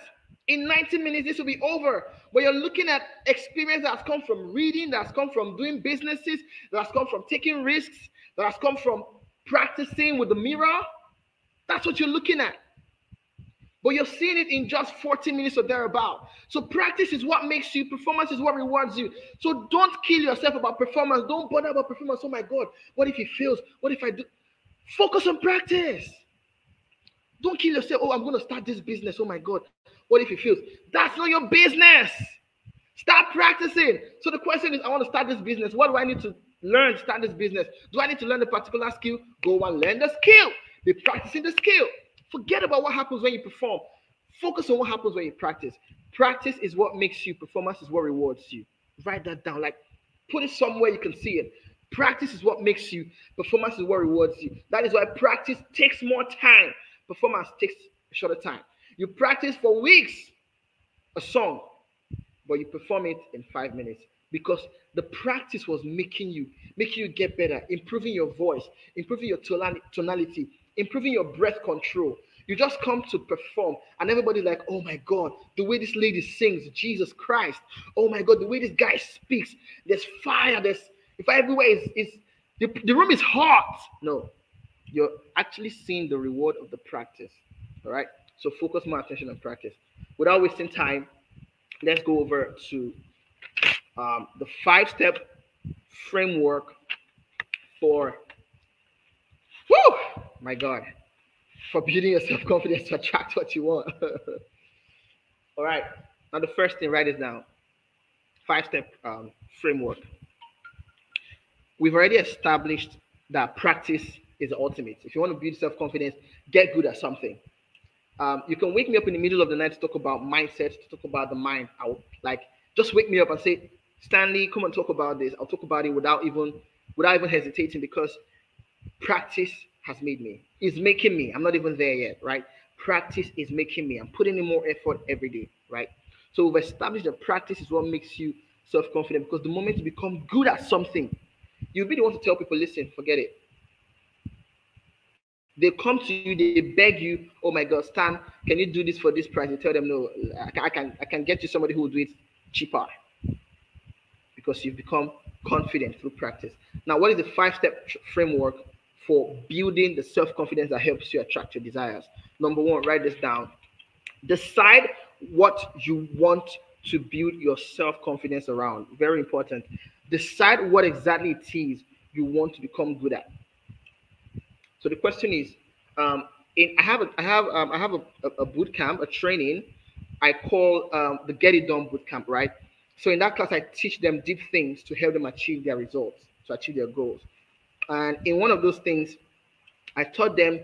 In 90 minutes, this will be over. But you're looking at experience that has come from reading, that has come from doing businesses, that has come from taking risks, that has come from practicing with the mirror. That's what you're looking at. But you're seeing it in just 40 minutes or thereabout. So practice is what makes you. Performance is what rewards you. So don't kill yourself about performance. Don't bother about performance. Oh my God, what if it fails? What if I do? Focus on practice. Don't kill yourself. Oh, I'm going to start this business. Oh my God, what if it fails? That's not your business. Start practicing. So the question is, I want to start this business. What do I need to Learn, start this business. Do I need to learn a particular skill? Go and learn the skill. Be practicing the skill. Forget about what happens when you perform. Focus on what happens when you practice. Practice is what makes you. Performance is what rewards you. Write that down. Like, put it somewhere you can see it. Practice is what makes you. Performance is what rewards you. That is why practice takes more time. Performance takes a shorter time. You practice for weeks a song, but you perform it in 5 minutes because the practice was making you get better, improving your voice, improving your tonality, improving your breath control. You just come to perform, and everybody's like, oh my God, the way this lady sings, Jesus Christ. Oh my God, the way this guy speaks, there's fire, if everywhere is the room is hot. No, you're actually seeing the reward of the practice. All right, so focus more attention on practice. Without wasting time, let's go over to the 5-step framework for, my God, for building your self-confidence to attract what you want. All right, now the first thing, write this down. 5-step framework. We've already established that practice is the ultimate. If you want to build self-confidence, get good at something. You can wake me up in the middle of the night to talk about mindset, to talk about the mind. I'll just wake me up and say, Stanley, come and talk about this. I'll talk about it without even hesitating, because practice has made me. It's making me. I'm not even there yet, right? Practice is making me. I'm putting in more effort every day, right? So we've established that practice is what makes you self-confident, because the moment you become good at something, you'll be the one to tell people, listen, forget it. They come to you, they beg you, oh my God, Stan, can you do this for this price? You tell them, no, I can get you somebody who will do it cheaper, because you've become confident through practice. Now, what is the 5-step framework for building the self-confidence that helps you attract your desires? Number 1, write this down. Decide what you want to build your self-confidence around. Very important. Decide what exactly it is you want to become good at. So the question is, I have a boot camp, a training I call the Get It Done boot camp, right? So in that class, I teach them deep things to help them achieve their results, to achieve their goals. And in one of those things, I taught them,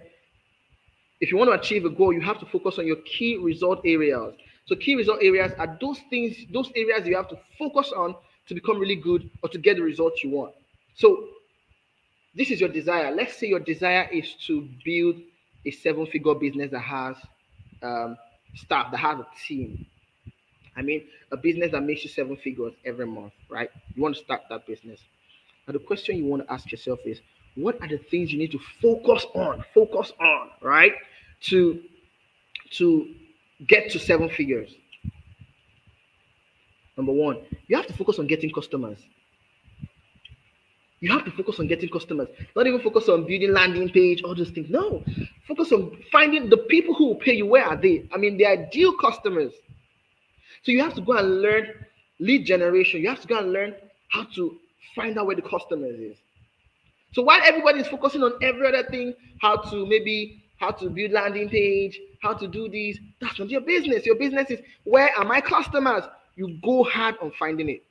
if you want to achieve a goal, you have to focus on your key result areas. So key result areas are those things, those areas you have to focus on to become really good or to get the results you want. So this is your desire. Let's say your desire is to build a 7-figure business that has staff, that has a team. I mean, a business that makes you 7 figures every month, right? You want to start that business. Now, the question you want to ask yourself is, what are the things you need to focus on, right? To get to 7 figures. Number 1, you have to focus on getting customers. You have to focus on getting customers. Not even focus on building landing page, all those things. No, focus on finding the people who will pay you. Where are they? I mean, the ideal customers. So you have to go and learn lead generation. You have to go and learn how to find out where the customers is. So while everybody is focusing on every other thing, how to build landing page, how to do these, that's not your business. Your business is, where are my customers? You go hard on finding it.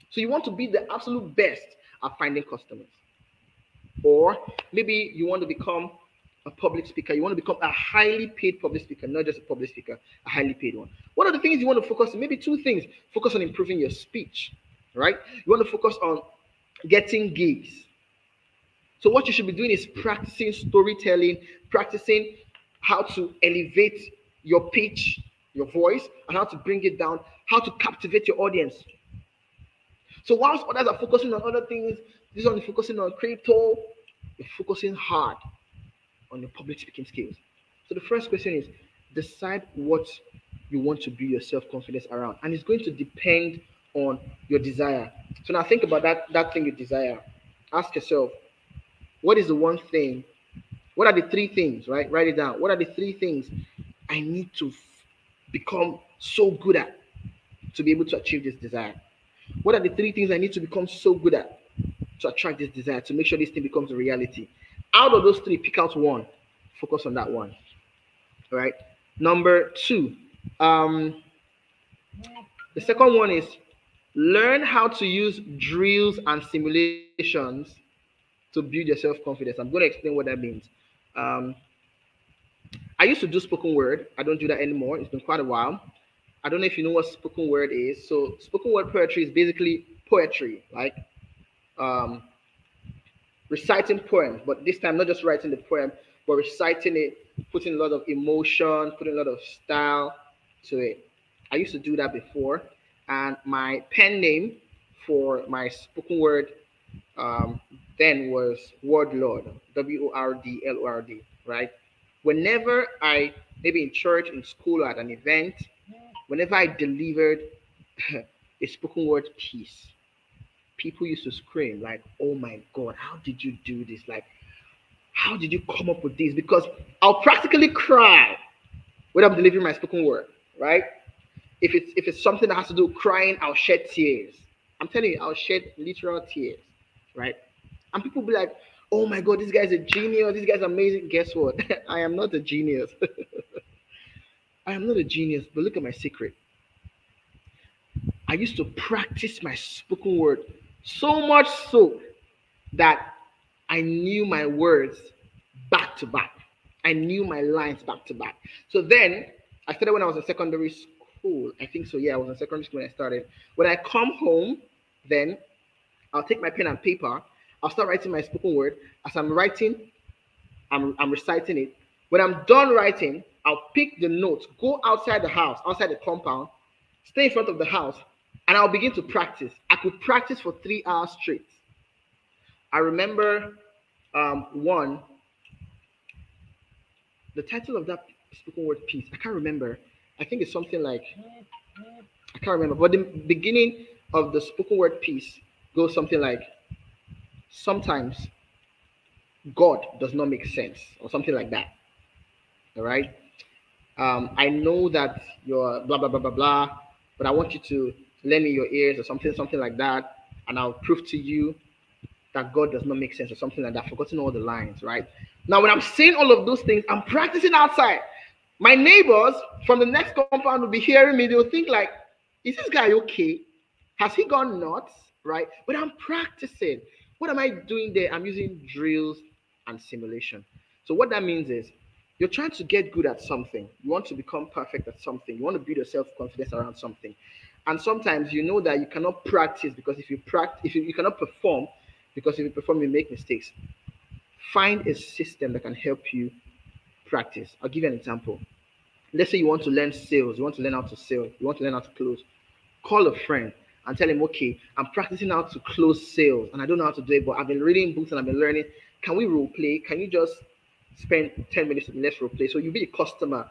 So you want to be the absolute best at finding customers. Or maybe you want to become a public speaker. You want to become a highly paid public speaker, not just a public speaker, a highly paid one. What are the things you want to focus on? Maybe 2 things. Focus on improving your speech, right? You want to focus on getting gigs. So what you should be doing is practicing storytelling, practicing how to elevate your pitch, your voice, and how to bring it down, how to captivate your audience. So whilst others are focusing on other things, this one is focusing on crypto, you're focusing hard on your public speaking skills. So the first question is, decide what you want to build your self-confidence around. And it's going to depend on your desire. So now think about that thing you desire. Ask yourself, what is the one thing? What are the 3 things, right? Write it down. What are the 3 things I need to become so good at to be able to achieve this desire? What are the 3 things I need to become so good at to attract this desire, to make sure this thing becomes a reality? Out of those 3, pick out one. Focus on that one. All right. Number 2. The second one is, Learn how to use drills and simulations to build your self-confidence. I'm going to explain what that means. Um, I used to do spoken word. I don't do that anymore. It's been quite a while. I don't know if you know what spoken word is. So spoken word poetry is basically poetry, like um, reciting poems, but this time not just writing the poem, but reciting it, putting a lot of emotion, putting a lot of style to it. I used to do that before, and my pen name for my spoken word um, then was Word Lord, WORDLORD, right? Whenever I, maybe in church, in school, or at an event, whenever I delivered a spoken word piece, people used to scream like, "Oh my God, how did you do this? Like, how did you come up with this?" Because I'll practically cry when I'm delivering my spoken word, right? If it's something that has to do with crying, I'll shed tears. I'm telling you, I'll shed literal tears, right? And people be like, "Oh my God, this guy's a genius. This guy's amazing." Guess what? I am not a genius. I am not a genius, but look at my secret. I used to practice my spoken word so much so that I knew my words back to back. I knew my lines back to back. So then I started when I was in secondary school. I think so. Yeah, I was in secondary school when I started. When I come home, then I'll take my pen and paper. I'll start writing my spoken word. As I'm writing, I'm reciting it. When I'm done writing, I'll pick the notes, go outside the house, outside the compound, stay in front of the house, and I'll begin to practice. I could practice for 3 hours straight. I remember the title of that spoken word piece. I can't remember. I think it's something like, I can't remember. But the beginning of the spoken word piece goes something like, "Sometimes God does not make sense," or something like that. All right. I know that you're blah blah blah blah blah, but I want you to lend me your ears, or something like that, and I'll prove to you that God does not make sense, or something like that. I've forgotten all the lines, right? Now, when I'm saying all of those things, I'm practicing outside. My neighbors from the next compound will be hearing me. They'll think like, "Is this guy okay? Has he gone nuts?" Right? But I'm practicing. What am I doing there? I'm using drills and simulation. So what that means is you're trying to get good at something. You want to become perfect at something. You want to build your self-confidence around something. And sometimes you know that you cannot practice because if you practice, if you cannot perform, because if you perform, you make mistakes. Find a system that can help you practice. I'll give you an example. Let's say you want to learn sales, you want to learn how to sell, you want to learn how to close. Call a friend and tell him, "Okay, I'm practicing how to close sales and I don't know how to do it, but I've been reading books and I've been learning. Can we role play? Can you just spend 10 minutes with me? Let's role play." So you be a customer,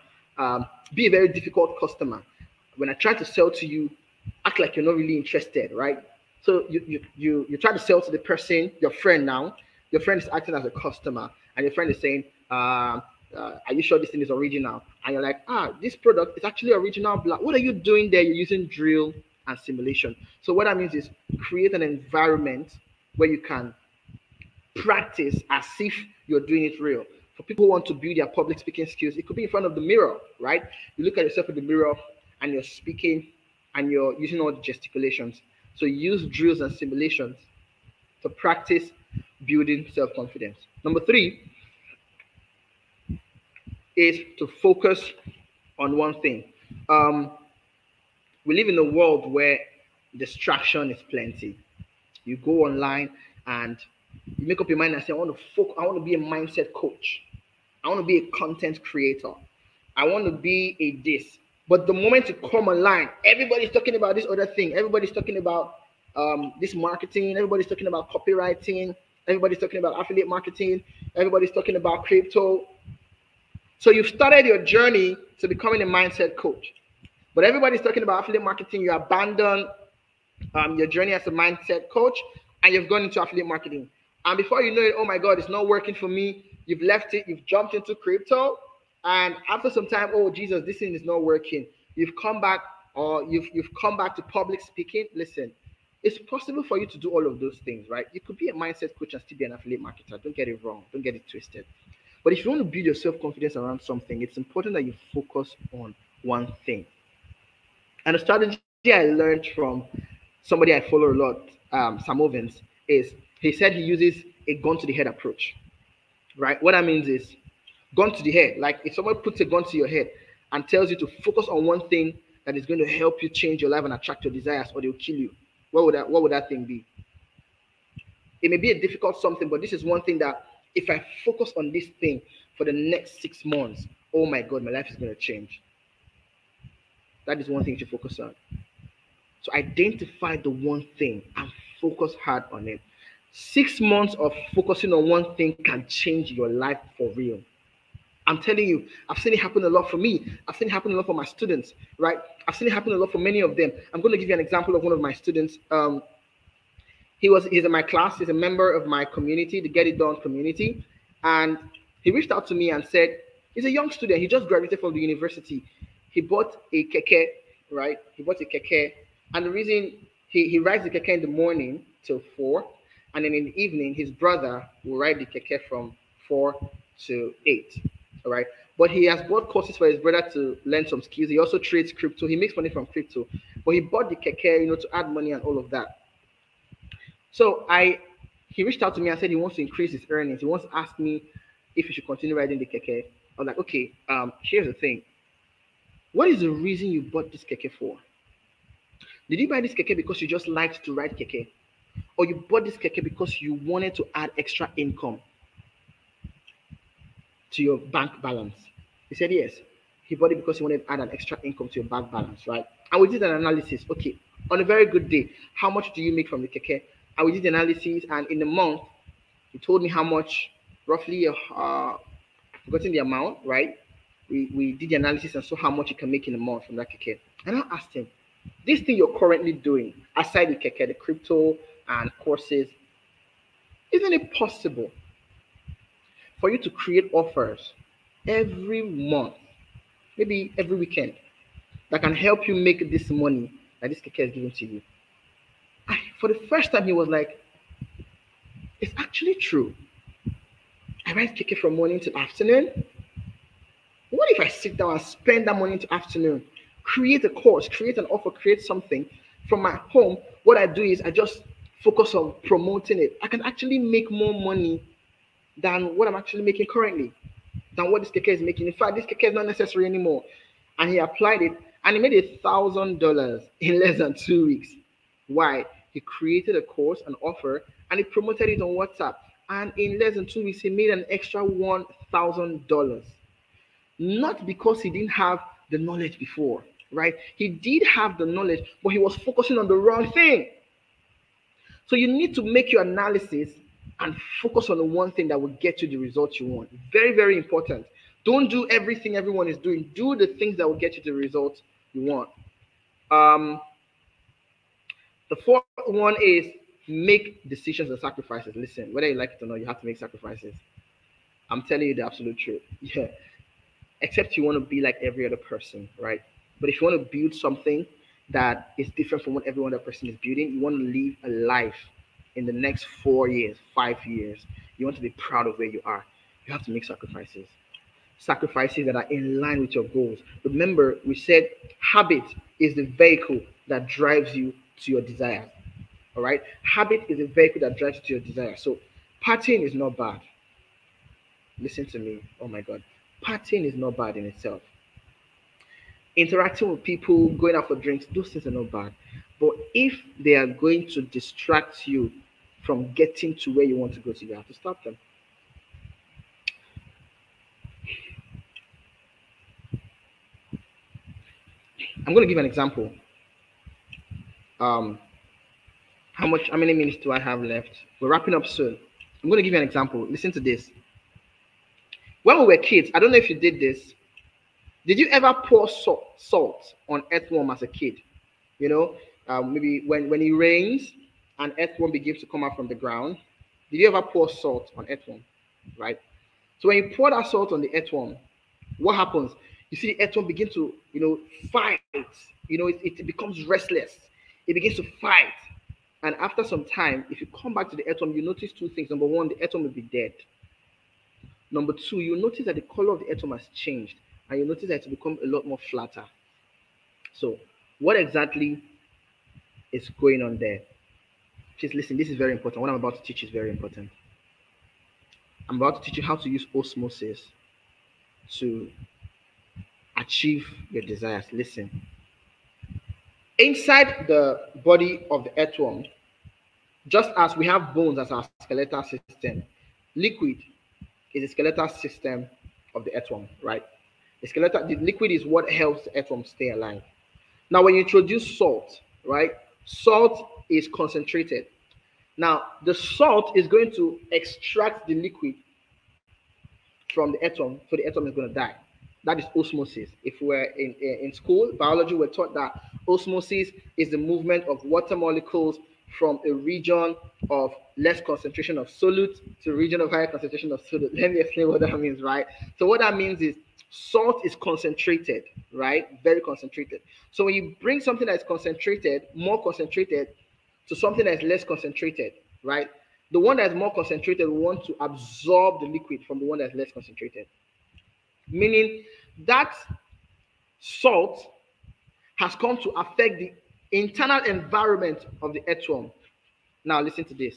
be a very difficult customer. When I try to sell to you, act like you're not really interested, right? So you try to sell to the person, your friend now. Your friend is acting as a customer, and your friend is saying, "Are you sure this thing is original?" And you're like, "This product is actually original." Blah. What are you doing there? You're using drill and simulation. So what that means is create an environment where you can practice as if you're doing it real. For people who want to build their public speaking skills, it could be in front of the mirror, right? You look at yourself in the mirror and you're speaking and you're using all the gesticulations. So use drills and simulations to practice building self-confidence. Number 3 is to focus on one thing. We live in a world where distraction is plenty. You go online and you make up your mind and say, I want to be a mindset coach. I want to be a content creator. I want to be a this. But the moment you come online, everybody's talking about this other thing. Everybody's talking about this marketing. Everybody's talking about copywriting. Everybody's talking about affiliate marketing. Everybody's talking about crypto. So you've started your journey to becoming a mindset coach. But everybody's talking about affiliate marketing. You abandon your journey as a mindset coach and you've gone into affiliate marketing. And before you know it, oh my God, it's not working for me. You've left it. You've jumped into crypto. And after some time, oh, Jesus, this thing is not working. You've come back or you've come back to public speaking. Listen, it's possible for you to do all of those things, right? You could be a mindset coach and still be an affiliate marketer. Don't get it wrong. Don't get it twisted. But if you want to build your self-confidence around something, it's important that you focus on one thing. And the strategy I learned from somebody I follow a lot, Sam Ovens, is he said he uses a gun to the head approach, right? What that means is gun to the head. Like if someone puts a gun to your head and tells you to focus on one thing that is going to help you change your life and attract your desires, or they'll kill you. What would that thing be? It may be a difficult something, but this is one thing that if I focus on this thing for the next 6 months, oh my God, my life is going to change. That is one thing to focus on. So identify the one thing and focus hard on it. 6 months of focusing on one thing can change your life for real. I'm telling you, I've seen it happen a lot for me. I've seen it happen a lot for my students, right? I've seen it happen a lot for many of them. I'm going to give you an example of one of my students. He's in my class. He's a member of my community, the Get It Done community. And he reached out to me and said, he's a young student. He just graduated from the university. He bought a 𝐤𝐸𝐾, right? He bought a 𝐤𝐸𝐾. And the reason he rides the 𝐤𝐸𝐾 in the morning till 4. And then in the evening, his brother will ride the 𝐤𝐸𝐾 from 4 to 8. All right. But he has bought courses for his brother to learn some skills. He also trades crypto. He makes money from crypto. But he bought the 𝐤𝐸𝐾, to add money and all of that. So he reached out to me and said he wants to increase his earnings. He wants to ask me if he should continue riding the 𝐤𝐸𝐾. I was like, okay, here's the thing. What is the reason you bought this 𝐤𝐸𝐾 for? Did you buy this 𝐤𝐸𝐾 because you just liked to ride 𝐤𝐸𝐾? Or you bought this 𝐤𝐸𝐾 because you wanted to add extra income to your bank balance? He said yes. He bought it because he wanted to add an extra income to your bank balance, right? And we did an analysis. Okay, on a very good day, how much do you make from the 𝐤𝐸𝐾? And we did the analysis, and in the month, he told me how much, roughly, forgotten the amount, right? We did the analysis and saw how much you can make in a month from that 𝐤𝐸𝐾. And I asked him, this thing you're currently doing, aside the 𝐤𝐸𝐾, the crypto and courses, isn't it possible for you to create offers every month, maybe every weekend, that can help you make this money that this 𝐤𝐸𝐾 is giving to you? For the first time, he was like, it's actually true. I ride 𝐤𝐸𝐾 from morning to afternoon. What if I sit down and spend that morning to afternoon, create a course, create an offer, create something from my home? What I do is I just focus on promoting it. I can actually make more money than what I'm actually making currently, than what this 𝐤𝐸𝐾 is making. In fact, this 𝐤𝐸𝐾 is not necessary anymore. And he applied it, and he made $1,000 in less than 2 weeks. Why? He created a course, an offer, and he promoted it on WhatsApp. And in less than 2 weeks, he made an extra $1,000. Not because he didn't have the knowledge before, right? He did have the knowledge, but he was focusing on the wrong thing. So you need to make your analysis and focus on the one thing that will get you the results you want. Very, very important. Don't do everything everyone is doing. Do the things that will get you the results you want. The fourth one is make decisions and sacrifices. Listen, whether you like it or not, you have to make sacrifices. I'm telling you the absolute truth. Yeah. Except you want to be like every other person, right? But if you want to build something that is different from what every other person is building, you want to live a life in the next 4 years, 5 years, you want to be proud of where you are, you have to make sacrifices. Sacrifices that are in line with your goals. Remember, we said habit is the vehicle that drives you to your desires. All right? Habit is a vehicle that drives you to your desires. So partying is not bad. Listen to me. Oh my God. Partying is not bad in itself. Interacting with people, going out for drinks, those things are not bad. But if they are going to distract you from getting to where you want to go to, you have to stop them. I'm going to give an example. How many minutes do I have left? We're wrapping up soon. I'm going to give you an example. Listen to this. When we were kids, I don't know if you did this. Did you ever pour salt on earthworm as a kid? You know, maybe when it rains and earthworm begins to come out from the ground, did you ever pour salt on earthworm? Right? So when you pour that salt on the earthworm, what happens? You see the earthworm begin to, fight. It becomes restless. It begins to fight. And after some time, if you come back to the earthworm, you notice two things. Number one, the earthworm will be dead. Number two, you notice that the color of the earthworm has changed, and you notice that it's become a lot more flatter. So what exactly is going on there. Please listen, this is very important. What I'm about to teach is very important. I'm about to teach you how to use osmosis to achieve your desires. Listen. Inside the body of the earthworm, just as we have bones as our skeletal system, liquid is the skeletal system of the earthworm, right? The liquid is what helps the earthworm stay alive. Now, when you introduce salt, right? Salt is concentrated. Now, the salt is going to extract the liquid from the earthworm, so the earthworm is going to die. That is osmosis. If we're in school, biology, we're taught that osmosis is the movement of water molecules from a region of less concentration of solute to a region of higher concentration of solute. Let me explain what that means, right? So what that means is salt is concentrated, right? Very concentrated. So when you bring something that's concentrated, more concentrated, to something that's less concentrated, right? The one that's more concentrated will want to absorb the liquid from the one that's less concentrated. Meaning that salt has come to affect the internal environment of the earthworm. Now listen to this.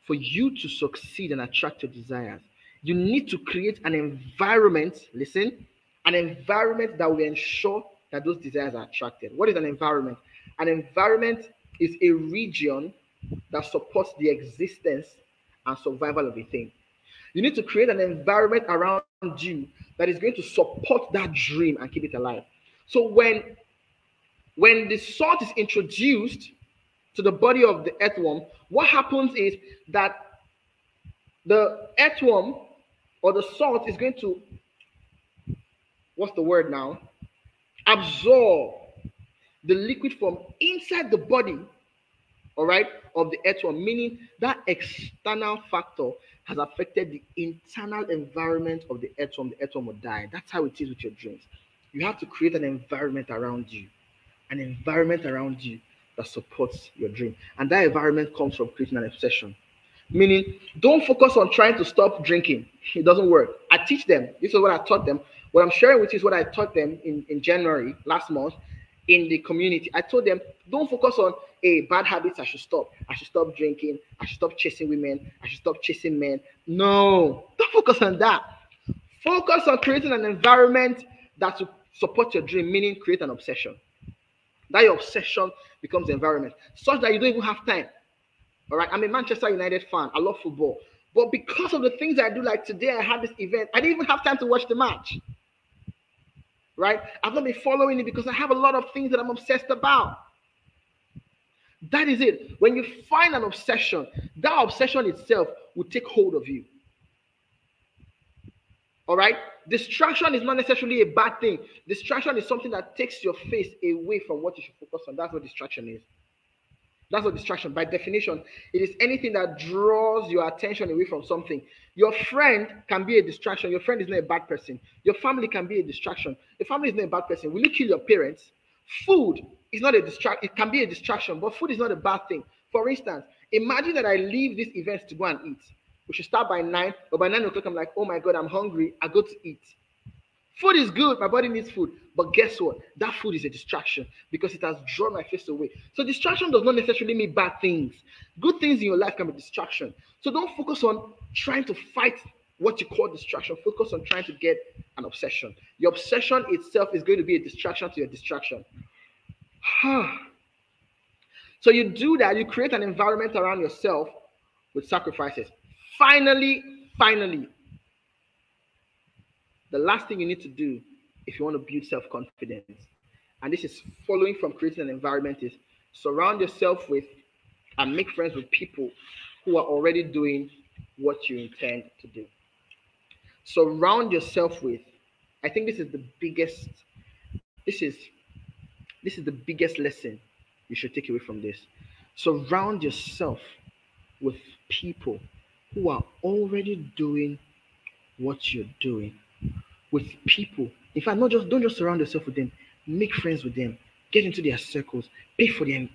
For you to succeed and attract your desires, you need to create an environment, listen, an environment that will ensure that those desires are attracted. What is an environment? An environment is a region that supports the existence and survival of a thing. You need to create an environment around you that is going to support that dream and keep it alive. So when the salt is introduced to the body of the earthworm, what happens is that the earthworm or the salt is going to, what's the word now? Absorb the liquid from inside the body, all right, of the earthworm, meaning that external factor has affected the internal environment of the earthworm will die. That's how it is with your dreams. You have to create an environment around you that supports your dream. And that environment comes from creating an obsession. Meaning, don't focus on trying to stop drinking. It doesn't work. I teach them. This is what I taught them. What I'm sharing with you is what I taught them in January, last month, in the community. I told them, don't focus on bad habits I should stop. I should stop drinking. I should stop chasing women. I should stop chasing men. No, don't focus on that. Focus on creating an environment that will support your dream, meaning create an obsession. That your obsession becomes the environment, such that you don't even have time. All right, I'm a Manchester United fan. I love football. But because of the things I do, like today, I had this event, I didn't even have time to watch the match. Right? I've not been following it because I have a lot of things that I'm obsessed about. That is it. When you find an obsession, that obsession itself will take hold of you. All right? Distraction is not necessarily a bad thing. Distraction is something that takes your face away from what you should focus on. That's what distraction is. That's what distraction, by definition, it is anything that draws your attention away from something. Your friend can be a distraction. Your friend is not a bad person. Your family can be a distraction. Your family is not a bad person. Will you kill your parents? Food is not a distraction. It can be a distraction, but food is not a bad thing. For instance, imagine that I leave this event to go and eat. We should start by 9, but by 9 o'clock, I'm like, oh my God, I'm hungry. I go to eat. Food is good. My body needs food. But guess what? That food is a distraction because it has drawn my face away. So distraction does not necessarily mean bad things. Good things in your life can be distraction. So don't focus on trying to fight what you call distraction. Focus on trying to get an obsession. Your obsession itself is going to be a distraction to your distraction. So you do that. You create an environment around yourself with sacrifices. Finally, the last thing you need to do if you want to build self-confidence, and this is following from creating an environment, is surround yourself with and make friends with people who are already doing what you intend to do. Surround yourself with, I think this is the biggest lesson you should take away from this. Surround yourself with people who are already doing what you're doing. With people, in fact, don't just surround yourself with them. Make friends with them. Get into their circles. Pay for their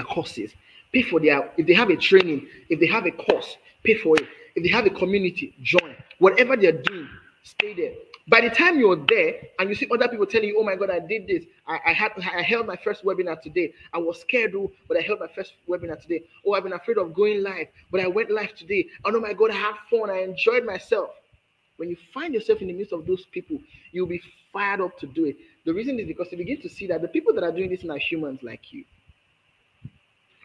courses. Pay for their, if they have a training, if they have a course, pay for it. If they have a community, join. Whatever they're doing, stay there. By the time you're there and you see other people telling you, oh my God, I did this. I held my first webinar today. I was scared, but I held my first webinar today. Oh, I've been afraid of going live, but I went live today. Oh my God, I had fun. I enjoyed myself. When you find yourself in the midst of those people, you'll be fired up to do it. The reason is because you begin to see that the people that are doing this are humans like you.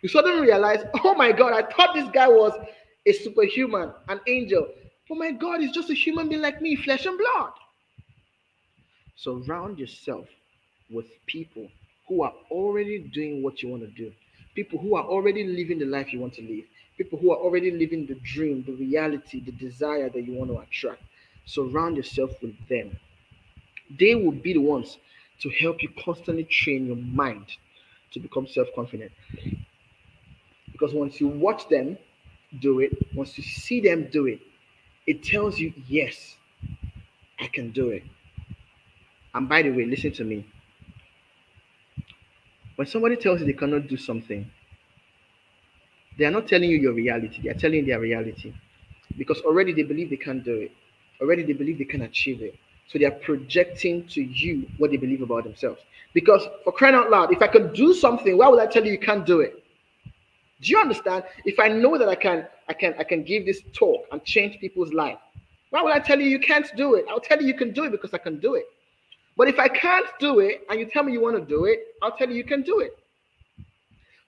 You suddenly realize, oh my God, I thought this guy was a superhuman, an angel. Oh my God, he's just a human being like me, flesh and blood. Surround yourself with people who are already doing what you want to do. People who are already living the life you want to live. People who are already living the dream, the reality, the desire that you want to attract. Surround yourself with them. They will be the ones to help you constantly train your mind to become self-confident. Because once you watch them do it, once you see them do it, it tells you, yes, I can do it. And by the way, listen to me. When somebody tells you they cannot do something, they are not telling you your reality. They are telling you their reality. Because already they believe they can't do it. Already they believe they can achieve it. So they are projecting to you what they believe about themselves. Because for crying out loud, if I can do something, why would I tell you you can't do it? Do you understand? If I know that I can give this talk and change people's life, why would I tell you you can't do it? I'll tell you you can do it because I can do it. But if I can't do it and you tell me you want to do it, I'll tell you you can do it.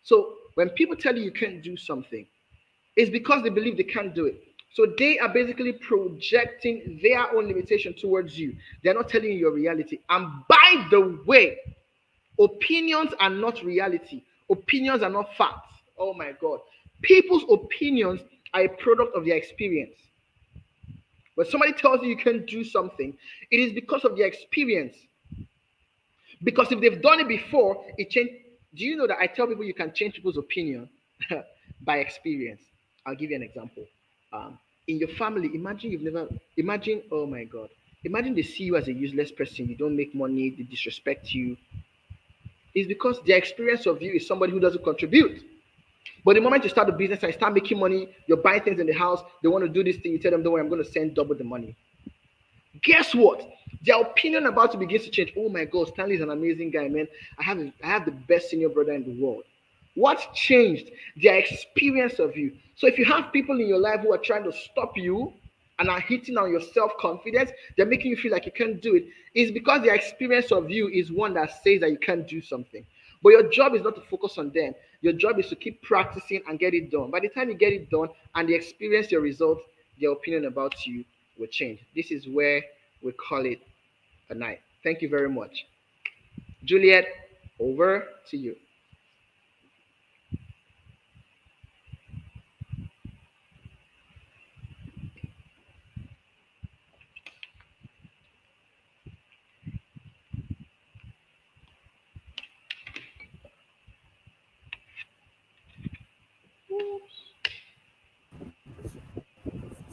So when people tell you you can't do something, it's because they believe they can't do it. So they are basically projecting their own limitation towards you. They're not telling you your reality. And by the way, opinions are not reality. Opinions are not facts. Oh my God. People's opinions are a product of their experience. When somebody tells you you can't do something, it is because of their experience. Because if they've done it before, it changed. Do you know that I tell people you can change people's opinion by experience? I'll give you an example. In your family, imagine, oh my God, imagine they see you as a useless person. You don't make money, they disrespect you. It's because their experience of you is somebody who doesn't contribute. But the moment you start the business and you start making money, you're buying things in the house, they want to do this thing, you tell them, don't worry, I'm going to send double the money. Guess what? Their opinion about you begins to change. Oh my God, Stanley is an amazing guy, man. I have the best senior brother in the world. What changed? Their experience of you. So if you have people in your life who are trying to stop you and are hitting on your self-confidence, they're making you feel like you can't do it, it's because their experience of you is one that says that you can't do something. But your job is not to focus on them. Your job is to keep practicing and get it done. By the time you get it done and they experience your results, their opinion about you will change. This is where we call it a night. Thank you very much. Juliet, over to you.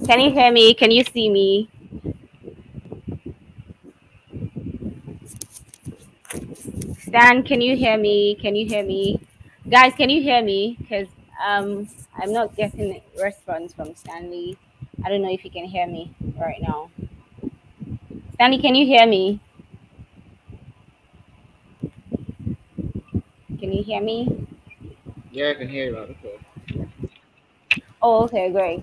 Can you hear me? Can you see me? Stan, can you hear me? Can you hear me? Guys, can you hear me? Because I'm not getting a response from Stanley. I don't know if you can hear me right now. Stanley, can you hear me? Can you hear me? Yeah, I can hear you. Okay. Oh, okay, great.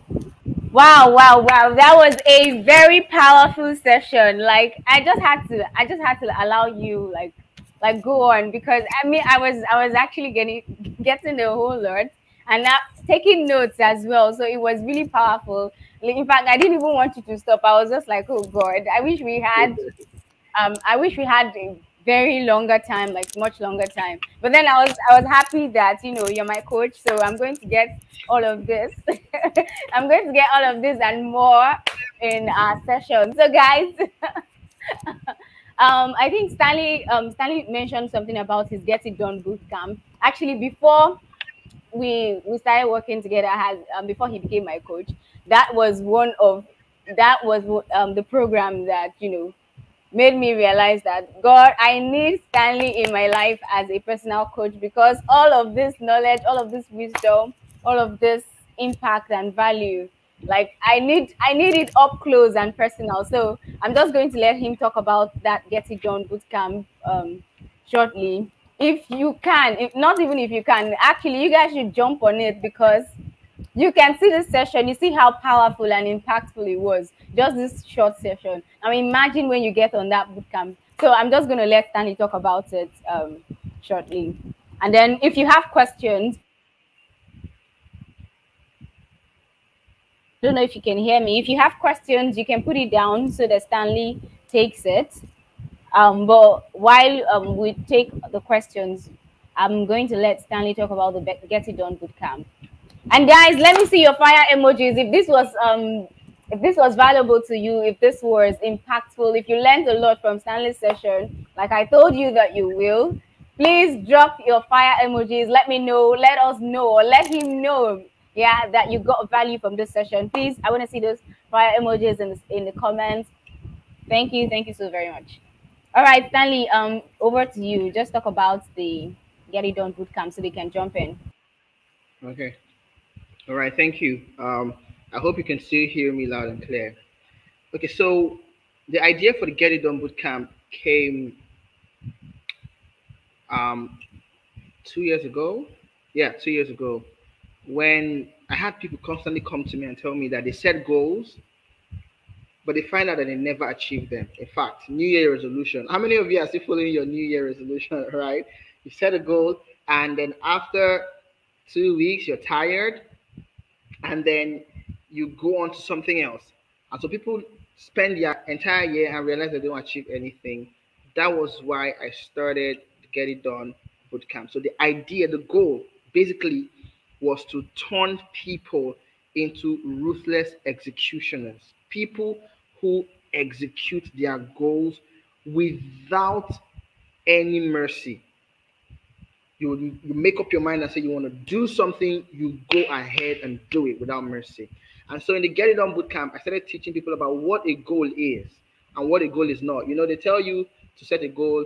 Wow. That was a very powerful session. Like I just had to allow you like go on, because I mean I was actually getting a whole lot and now taking notes as well. So it was really powerful. In fact, I didn't even want you to stop. I was just like, oh God, I wish we had a very longer time, like much longer time. But then I was happy that you're my coach, so I'm going to get all of this. I'm going to get all of this and more in our session. So guys, I think Stanley mentioned something about his Get It Done bootcamp. Actually, before we started working together, before he became my coach, that was the program that made me realize that, God, I need Stanley in my life as a personal coach, because all of this knowledge, all of this wisdom, all of this impact and value Like I need it up close and personal. So I'm just going to let him talk about that Get It Done bootcamp shortly. If you can, if not even if you can, actually you guys should jump on it, because you can see this session, you see how powerful and impactful it was. Just this short session. Now imagine when you get on that bootcamp. So I'm just going to let Stanley talk about it shortly. And then if you have questions, I don't know if you can hear me. If you have questions, you can put it down so that Stanley takes it. But while we take the questions, I'm going to let Stanley talk about the Get It Done bootcamp. And guys, let me see your fire emojis. If this was valuable to you, if this was impactful, if you learned a lot from Stanley's session, like I told you that you will, please drop your fire emojis. Let me know, let us know, or let him know, yeah, that you got value from this session. Please, I want to see those fire emojis in the comments. Thank you so very much. All right, Stanley, over to you. Just talk about the Get It Done bootcamp so we can jump in. Okay. All right. Thank you. I hope you can still hear me loud and clear. Okay. So the idea for the Get It Done bootcamp came 2 years ago. Yeah, 2 years ago, when I had people constantly come to me and tell me that they set goals, but they find out that they never achieve them. In fact, New Year resolution. How many of you are still following your New Year resolution, right? You set a goal, and then after 2 weeks, you're tired, and then you go on to something else. And so people spend their entire year and realize they don't achieve anything. That was why I started the Get It Done bootcamp. So the idea, the goal, basically, was to turn people into ruthless executioners. People who execute their goals without any mercy. You make up your mind and say you want to do something, you go ahead and do it without mercy. And so in the Get It Done bootcamp, I started teaching people about what a goal is and what a goal is not. You know, they tell you to set a goal,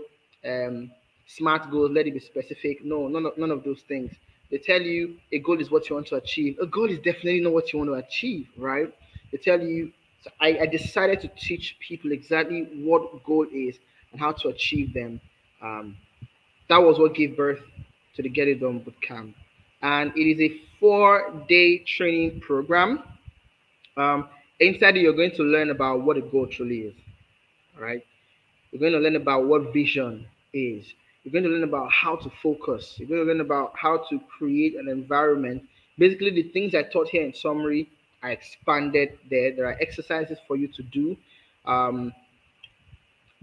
smart goals, let it be specific. No, none of those things. They tell you a goal is what you want to achieve. A goal is definitely not what you want to achieve, right? They tell you. So I decided to teach people exactly what goal is and how to achieve them. That was what gave birth to the Get It Done bootcamp, and it is a 4-day training program. Inside it, you're going to learn about what a goal truly is. All right, you're going to learn about what vision is. You're going to learn about how to focus. You're going to learn about how to create an environment. Basically, the things I taught here in summary, I expanded there. There are exercises for you to do.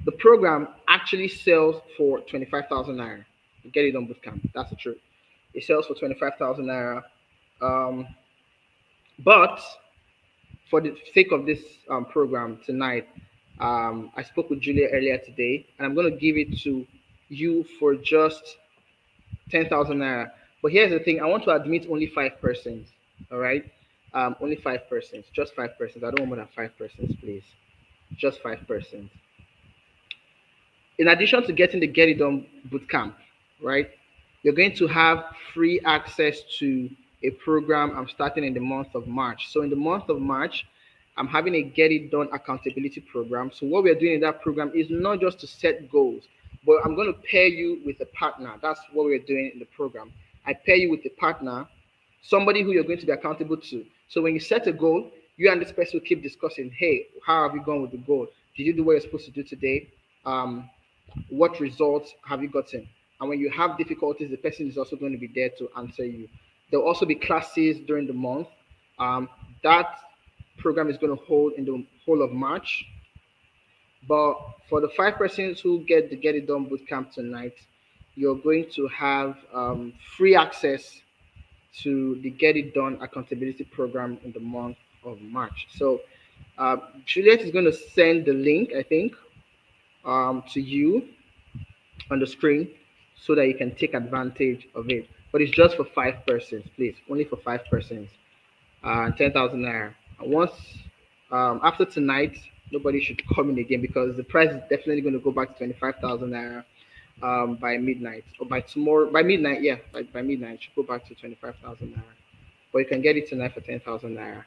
The program actually sells for 25,000 naira. Get It Done bootcamp. That's the truth. It sells for 25,000 naira. But for the sake of this program tonight, I spoke with Julia earlier today, and I'm going to give it to you for just 10,000 naira. But here's the thing: I want to admit only 5 persons. All right, only 5 persons, just 5 persons. I don't want more than 5 persons, please. Just 5 persons. In addition to getting the Get It Done bootcamp, right, you're going to have free access to a program I'm starting in the month of March. So in the month of March, I'm having a Get It Done accountability program. So what we're doing in that program is not just to set goals, but I'm going to pair you with a partner. That's what we're doing in the program. I pair you with a partner, somebody who you're going to be accountable to. So when you set a goal, you and this person will keep discussing, hey, how have you gone with the goal? Did you do what you're supposed to do today? What results have you gotten? And when you have difficulties, the person is also going to be there to answer you. There'll also be classes during the month. That program is going to hold in the whole of March. But for the 5 persons who get the Get It Done bootcamp tonight, you're going to have free access to the Get It Done accountability program in the month of March. So Juliet is going to send the link, I think, to you on the screen so that you can take advantage of it. But it's just for 5 persons, please. Only for 5 persons. 10,000 naira. Once after tonight, nobody should come in again because the price is definitely going to go back to 25,000 naira by midnight or by tomorrow. By midnight, yeah, by midnight, it should go back to 25,000 naira. But you can get it tonight for 10,000 naira.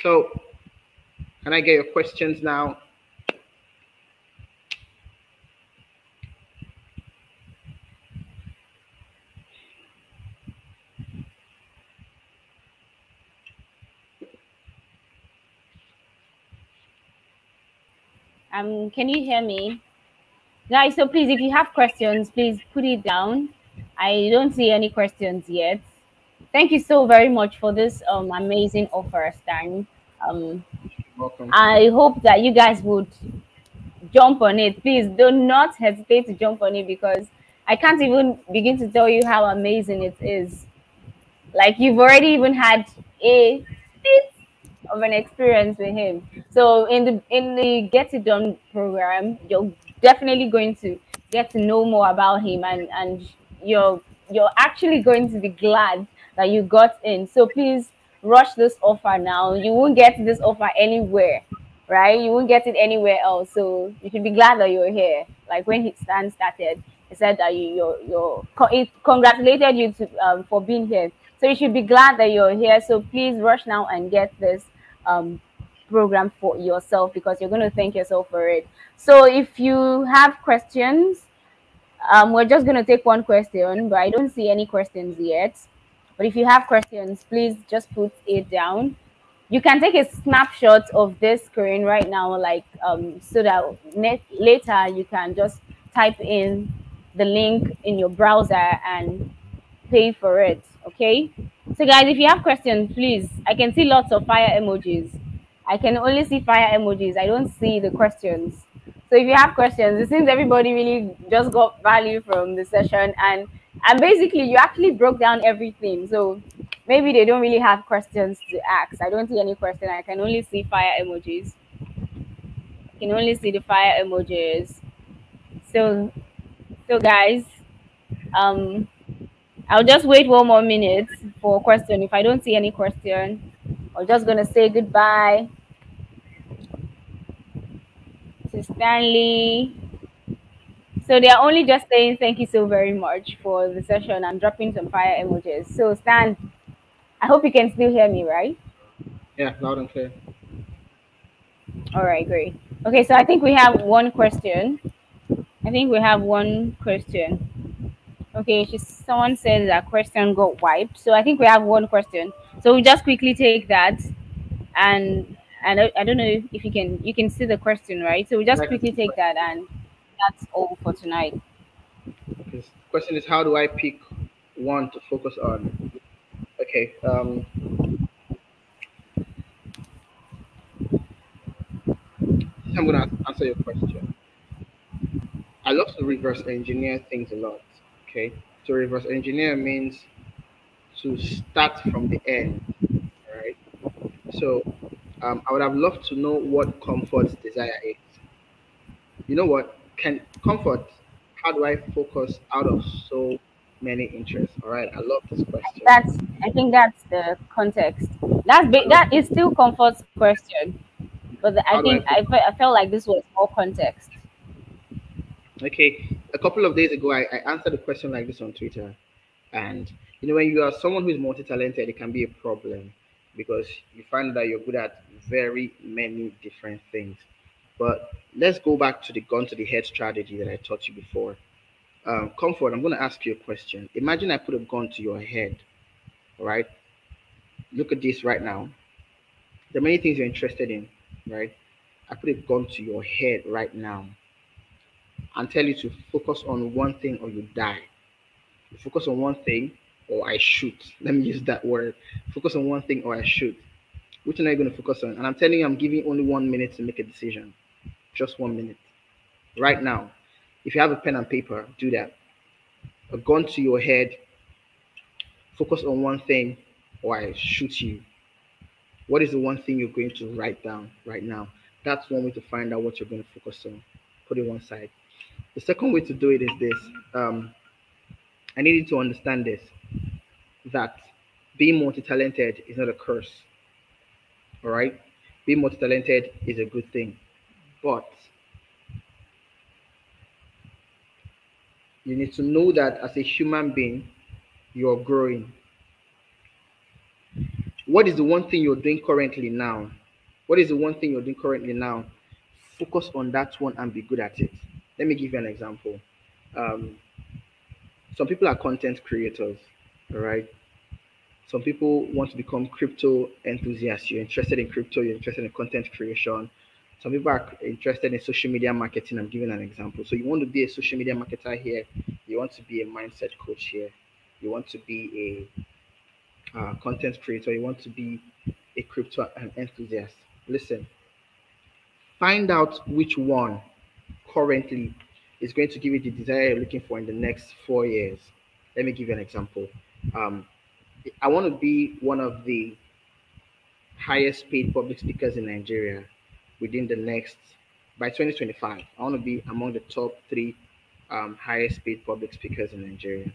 So, can I get your questions now? Can you hear me? Guys, so please, if you have questions, please put it down. I don't see any questions yet. Thank you so very much for this amazing offer, Stan. Um, Welcome. I hope that you guys would jump on it. Please do not hesitate to jump on it because I can't even begin to tell you how amazing it is. Like you've already even had a bit of an experience with him. So in the Get It Done program, you're definitely going to get to know more about him, and you're actually going to be glad that you got in. So please rush this offer now. You won't get this offer anywhere, right? You won't get it anywhere else. So you should be glad that you're here. Like when Stan started, he said that he congratulated you for being here. So you should be glad that you're here. So please rush now and get this um, program for yourself because you're going to thank yourself for it. So if you have questions, we're just going to take one question, but I don't see any questions yet. But if you have questions, please just put it down. You can take a snapshot of this screen right now, like so that later you can just type in the link in your browser and pay for it. Okay, so guys, if you have questions, please, I can see lots of fire emojis. I can only see fire emojis. I don't see the questions. So if you have questions, it seems everybody really just got value from the session, and basically you actually broke down everything. So maybe they don't really have questions to ask. I don't see any question. I can only see fire emojis. I can only see the fire emojis. So guys, um I'll just wait one more minute for a question. If I don't see any question, I'm just gonna say goodbye to Stanley. So they are only just saying thank you so very much for the session. I'm dropping some fire emojis. So Stan, I hope you can still hear me, right? Yeah, loud and clear. All right, great. Okay, so I think we have one question. I think we have one question. Okay, someone said that question got wiped. So I think we have one question. So we'll just quickly take that, and I don't know if you can see the question, right? So we just quickly take that, and that's all for tonight. Okay. Question is, how do I pick one to focus on? Okay. I'm gonna answer your question. I love to reverse engineer things a lot. Okay. To reverse engineer means to start from the end. All right. So I would have loved to know what comfort's desire is. You know what? Can comfort, how do I focus out of so many interests? All right. I love this question. I think that's the context. That is still comfort's question, but I How do I think focus? I felt like this was more context. Okay. A couple of days ago, I answered a question like this on Twitter. And when you are someone who is multi-talented, it can be a problem because you find that you're good at very many different things. But let's go back to the gun to the head strategy that I taught you before. Comfort, I'm going to ask you a question. Imagine I put a gun to your head, all right? Look at this right now. There are many things you're interested in, right? I put a gun to your head right now and tell you to focus on one thing or you die. You focus on one thing or I shoot. Let me use that word. Focus on one thing or I shoot. Which one are you going to focus on? And I'm telling you, I'm giving you only 1 minute to make a decision. Just 1 minute. Right now. If you have a pen and paper, do that. A gun to your head. Focus on one thing or I shoot you. What is the one thing you're going to write down right now? That's one way to find out what you're going to focus on. Put it one side. The second way to do it is this. I need you to understand this, that being multi-talented is not a curse. All right? Being multi-talented is a good thing. But you need to know that as a human being, you're growing. What is the one thing you're doing currently now? What is the one thing you're doing currently now? Focus on that one and be good at it. Let me give you an example. Um, some people are content creators, all right? Some people want to become crypto enthusiasts. You're interested in crypto, you're interested in content creation. Some people are interested in social media marketing. I'm giving an example. So you want to be a social media marketer here, you want to be a mindset coach here, you want to be a content creator, you want to be a crypto enthusiast. Listen, find out which one currently is going to give you the desire you're looking for in the next 4 years. Let me give you an example. Um, I want to be one of the highest paid public speakers in Nigeria within the next, by 2025. I want to be among the top three highest paid public speakers in Nigeria.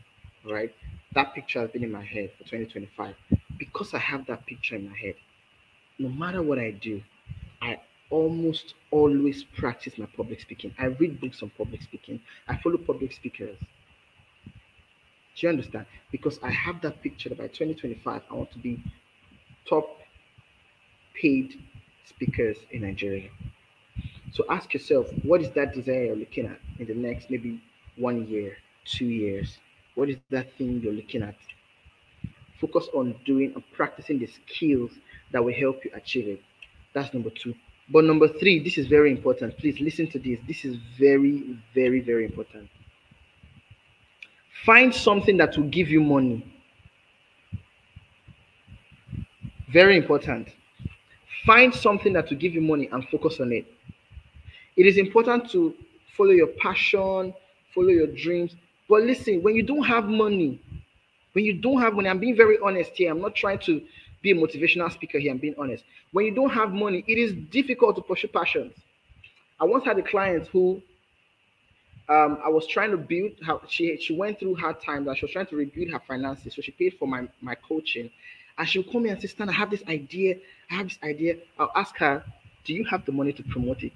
Right? That picture has been in my head for 2025. Because I have that picture in my head, no matter what I do, I almost always practice my public speaking. I read books on public speaking. I follow public speakers. Do you understand? Because I have that picture that by 2025, I want to be top paid speakers in Nigeria. So ask yourself, what is that desire you're looking at in the next maybe 1 year, 2 years? What is that thing you're looking at? Focus on doing and practicing the skills that will help you achieve it. That's number two. But number three, this is very important. Please listen to this. This is very, very, very important. Find something that will give you money. Very important. Find something that will give you money and focus on it. It is important to follow your passion, follow your dreams. But listen, when you don't have money, I'm being very honest here. I'm not trying to be a motivational speaker here. I'm being honest. When you don't have money, it is difficult to pursue passions. I once had a client who I was trying to build how she went through hard times and she was trying to rebuild her finances. So she paid for my coaching. And she'll call me and say, Stan, I have this idea. I'll ask her, do you have the money to promote it?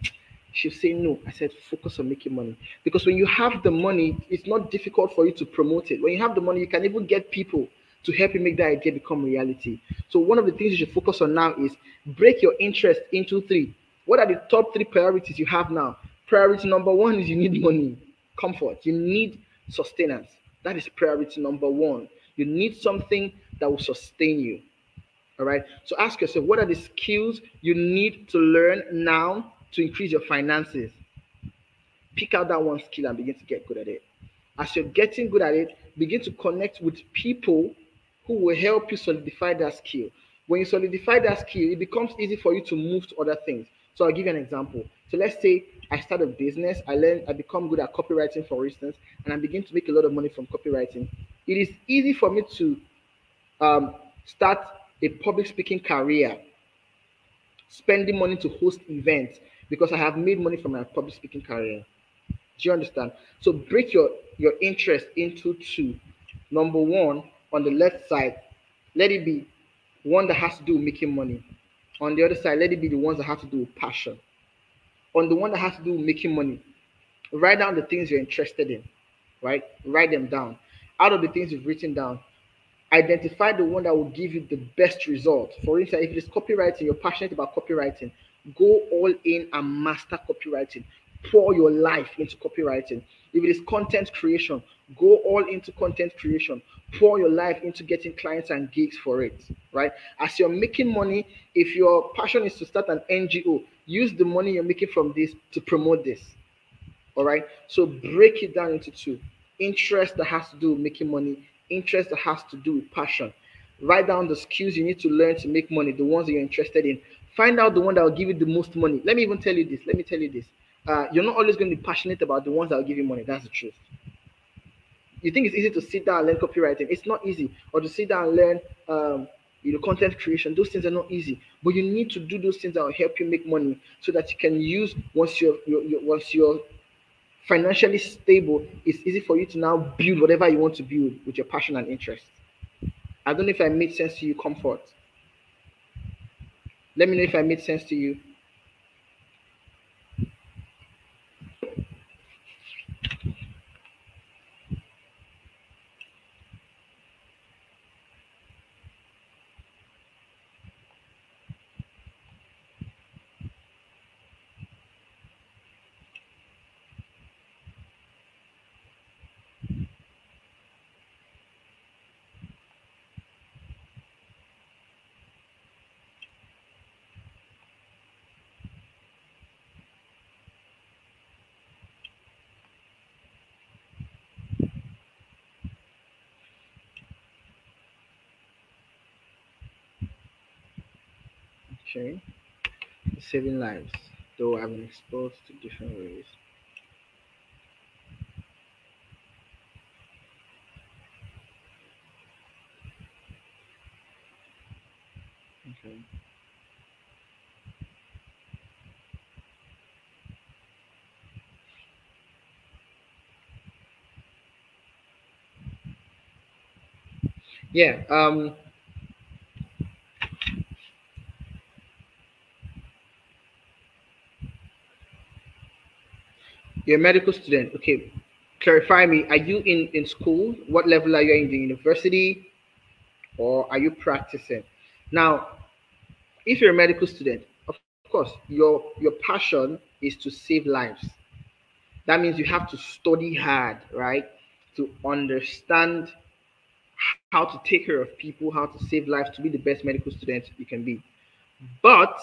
She'll say no. I said, focus on making money. Because when you have the money, it's not difficult for you to promote it. When you have the money, you can even get people to help you make that idea become reality. So one of the things you should focus on now is break your interest into three. What are the top three priorities you have now? Priority number one is you need money, comfort. You need sustenance. That is priority number one. You need something that will sustain you. All right. So ask yourself, what are the skills you need to learn now to increase your finances? Pick out that one skill and begin to get good at it. As you're getting good at it, begin to connect with people who will help you solidify that skill. When you solidify that skill, it becomes easy for you to move to other things. So I'll give you an example. So let's say I start a business, I become good at copywriting, for instance, and I begin to make a lot of money from copywriting. It is easy for me to start a public speaking career, spending money to host events because I have made money from my public speaking career. Do you understand? So break your interest into two. Number one, on the left side, let it be one that has to do with making money. On the other side, let it be the ones that have to do with passion. On the one that has to do with making money, write down the things you're interested in, right? Write them down. Out of the things you've written down, identify the one that will give you the best result. For instance, if it is copywriting, you're passionate about copywriting, go all in and master copywriting. Pour your life into copywriting. If it is content creation, go all into content creation. Pour your life into getting clients and gigs for it, right? As you're making money, if your passion is to start an NGO, use the money you're making from this to promote this, all right? So break it down into two. Interest that has to do with making money, interest that has to do with passion. Write down the skills you need to learn to make money, the ones that you're interested in. Find out the one that will give you the most money. Let me tell you this. You're not always going to be passionate about the ones that will give you money. That's the truth. You think it's easy to sit down and learn copywriting. It's not easy. Or to sit down and learn content creation. Those things are not easy. But you need to do those things that will help you make money so that you can use once you're financially stable, it's easy for you to now build whatever you want to build with your passion and interest. I don't know if I made sense to you, Comfort. Let me know if I made sense to you. Okay. Saving lives, though I've been exposed to different ways. Okay. Yeah. You're a medical student. Okay. Clarify me. Are you in school? What level are you in the university, or are you practicing? Now, if you're a medical student, of course, your passion is to save lives. That means you have to study hard, right? To understand how to take care of people, how to save lives, to be the best medical student you can be. But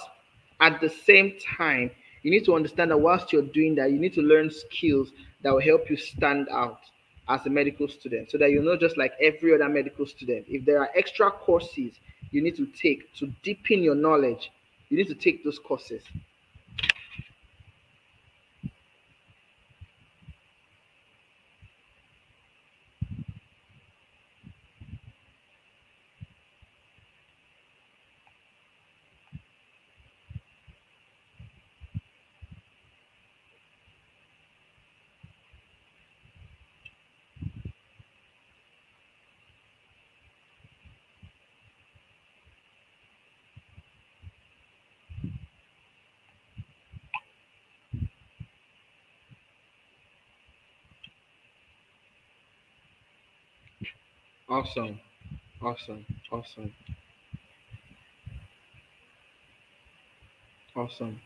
at the same time, you need to understand that whilst you're doing that, you need to learn skills that will help you stand out as a medical student so that you're not just like every other medical student. If there are extra courses you need to take to deepen your knowledge, you need to take those courses. Awesome. Awesome. Awesome. Awesome.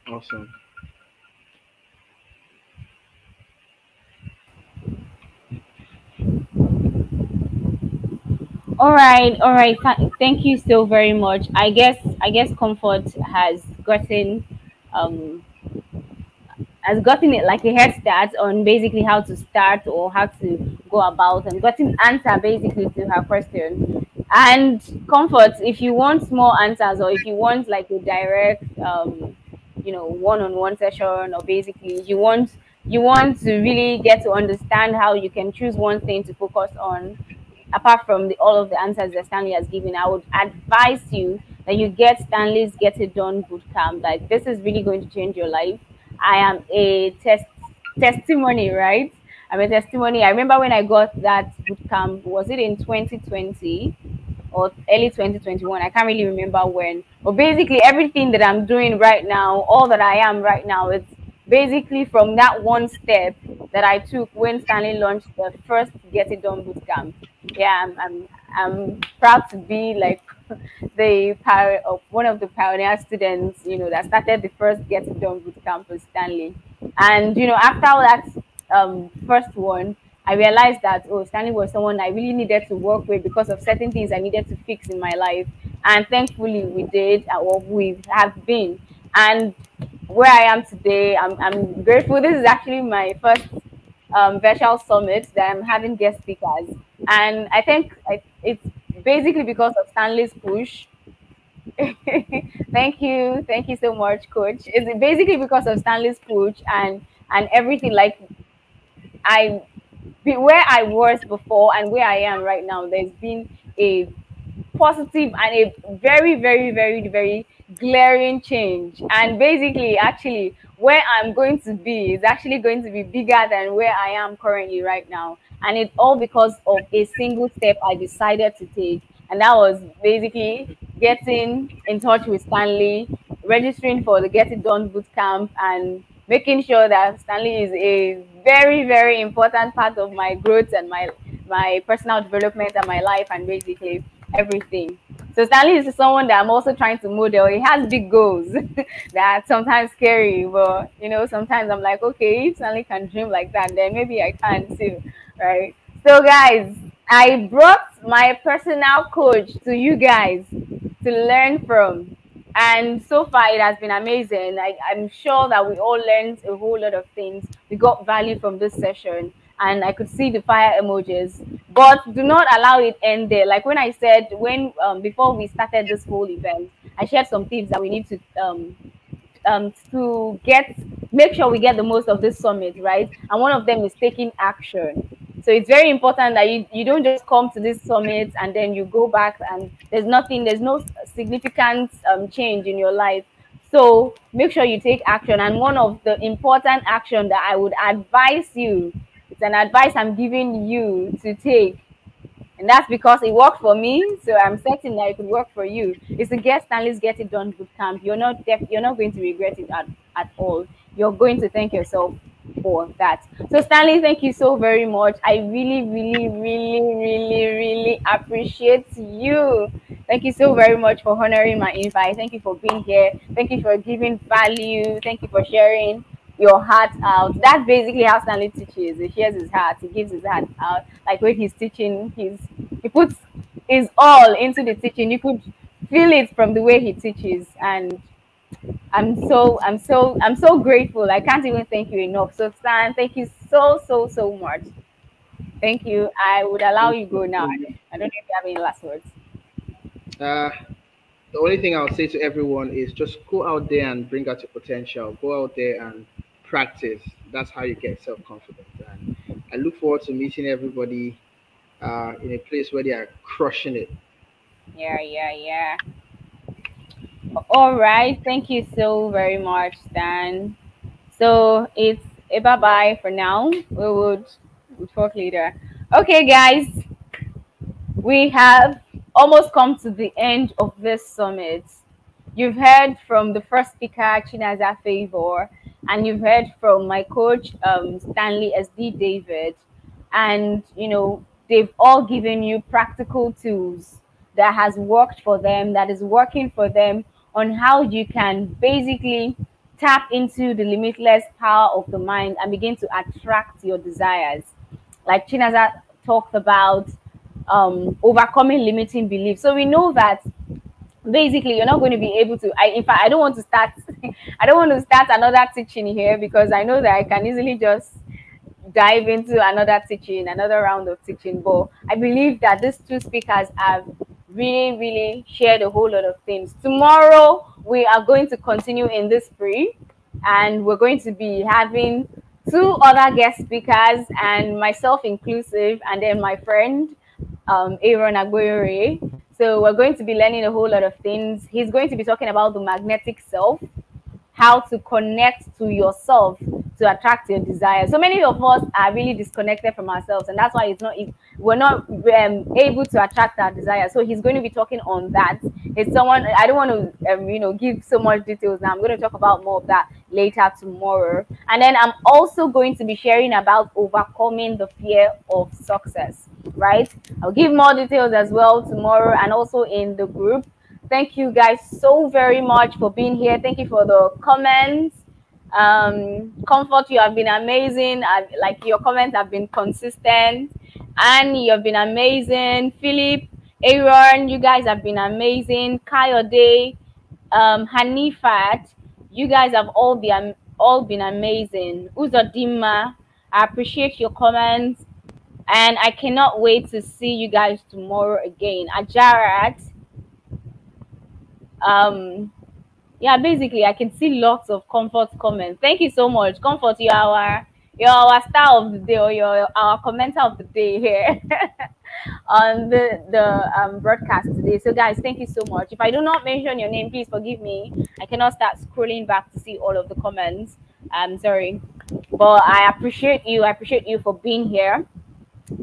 Awesome. All right, all right. Thank you so very much. I guess Comfort um has gotten it like a head start on basically how to start or how to go about and gotten answer basically to her question. And Comfort, if you want more answers or if you want like a direct one-on-one session, or basically you want to really get to understand how you can choose one thing to focus on apart from all of the answers that Stanley has given, I would advise you that you get Stanley's Get It Done bootcamp. Like, this is really going to change your life. I am a testimony, right? I'm a testimony. I remember when I got that bootcamp, was it in 2020 or early 2021? I can't really remember when. But basically, everything that I'm doing right now, all that I am right now, it's basically from that one step that I took when Stanley launched the first Get It Done bootcamp. Yeah, I'm proud to be like the power of one of the pioneer students, that started the first Get It Done bootcamp with Stanley. And after that first one, I realized that Stanley was someone I really needed to work with because of certain things I needed to fix in my life. And thankfully we did, or we have been. And where I am today, I'm grateful. This is actually my first virtual summit that I'm having guest speakers. And I think it's basically because of Stanley's push. Thank you so much, Coach. It's basically because of Stanley's push and everything. Like, where I was before and where I am right now, there's been a positive and a very, very, very, very glaring change. And basically, actually, where I'm going to be is actually going to be bigger than where I am currently right now. And it's all because of a single step I decided to take. And that was basically getting in touch with Stanley, registering for the Get It Done bootcamp, and making sure that Stanley is a very, very important part of my growth and my personal development and my life and basically everything. So Stanley is someone that I'm also trying to model. He has big goals that sometimes scary, but sometimes I'm like, okay, if Stanley can dream like that, then maybe I can too, right? So guys, I brought my personal coach to you guys to learn from. And so far, it has been amazing. I'm sure that we all learned a whole lot of things. We got value from this session. And I could see the fire emojis. but do not allow it end there. Like when I said, before we started this whole event, I shared some tips that we need to make sure we get the most of this summit, right? And one of them is taking action. So it's very important that you don't just come to this summit and then you go back and there's no significant change in your life. So make sure you take action. And one of the important action that I would advise you, it's an advice I'm giving you to take, and that's because it worked for me, so I'm certain that it could work for you, is to get Stanley's Get It Done Bootcamp. You're not going to regret it at all. You're going to thank yourself for that. So Stanley, thank you so very much. I really, really, really, really, really appreciate you. Thank you so very much for honoring my invite. Thank you for being here. Thank you for giving value. Thank you for sharing your heart out. That's basically how Stanley teaches. He shares his heart. He gives his heart out. Like when he's teaching, he puts his all into the teaching. You could feel it from the way he teaches, and I'm so grateful. I can't even thank you enough. So Stan, thank you so much. Thank you. I would allow you go now. I don't know if you have any last words. The only thing I'll say to everyone is just go out there and bring out your potential. Go out there and practice. That's how you get self-confidence. And I look forward to meeting everybody in a place where they are crushing it. Yeah. All right. Thank you so very much, Stan. So it's a bye-bye for now. We'll talk later. Okay, guys. We have almost come to the end of this summit. You've heard from the first speaker, 𝐤𝐨𝐲𝐲, and you've heard from my coach, Stanley Esdee David. And, they've all given you practical tools that has worked for them, that is working for them, on how you can basically tap into the limitless power of the mind and begin to attract your desires. Like Chinaza talked about, overcoming limiting beliefs. So we know that basically you're not going to be able to, in fact, I don't want to start another teaching here, because I know that I can easily just dive into another round of teaching. But I believe that these two speakers have really shared a whole lot of things. Tomorrow we are going to continue in this spree, and we're going to be having 2 other guest speakers, and myself inclusive, and then my friend 𝐸𝐸. So we're going to be learning a whole lot of things. He's going to be talking about the magnetic self, how to connect to yourself to attract your desires. So many of us are really disconnected from ourselves, and that's why we're not able to attract our desires. So he's going to be talking on that. It's someone, I don't want to give so much details now. I'm going to talk about more of that later tomorrow. And then I'm also going to be sharing about overcoming the fear of success, right? I'll give more details as well tomorrow, and also in the group. Thank you guys so very much for being here. Thank you for the comments. Comfort, you have been amazing. Like, your comments have been consistent, and you have been amazing. Philip, Aaron, you guys have been amazing. Kayode, Hanifat, you guys have all been amazing. Uzodima, I appreciate your comments, and I cannot wait to see you guys tomorrow again. Ajarat, yeah, basically I can see lots of Comfort comments. Thank you so much, Comfort. You're our star of the day, or you're our commenter of the day here on the broadcast today. So guys, thank you so much. If I do not mention your name, please forgive me. I cannot start scrolling back to see all of the comments. I'm sorry, but I appreciate you. I appreciate you for being here.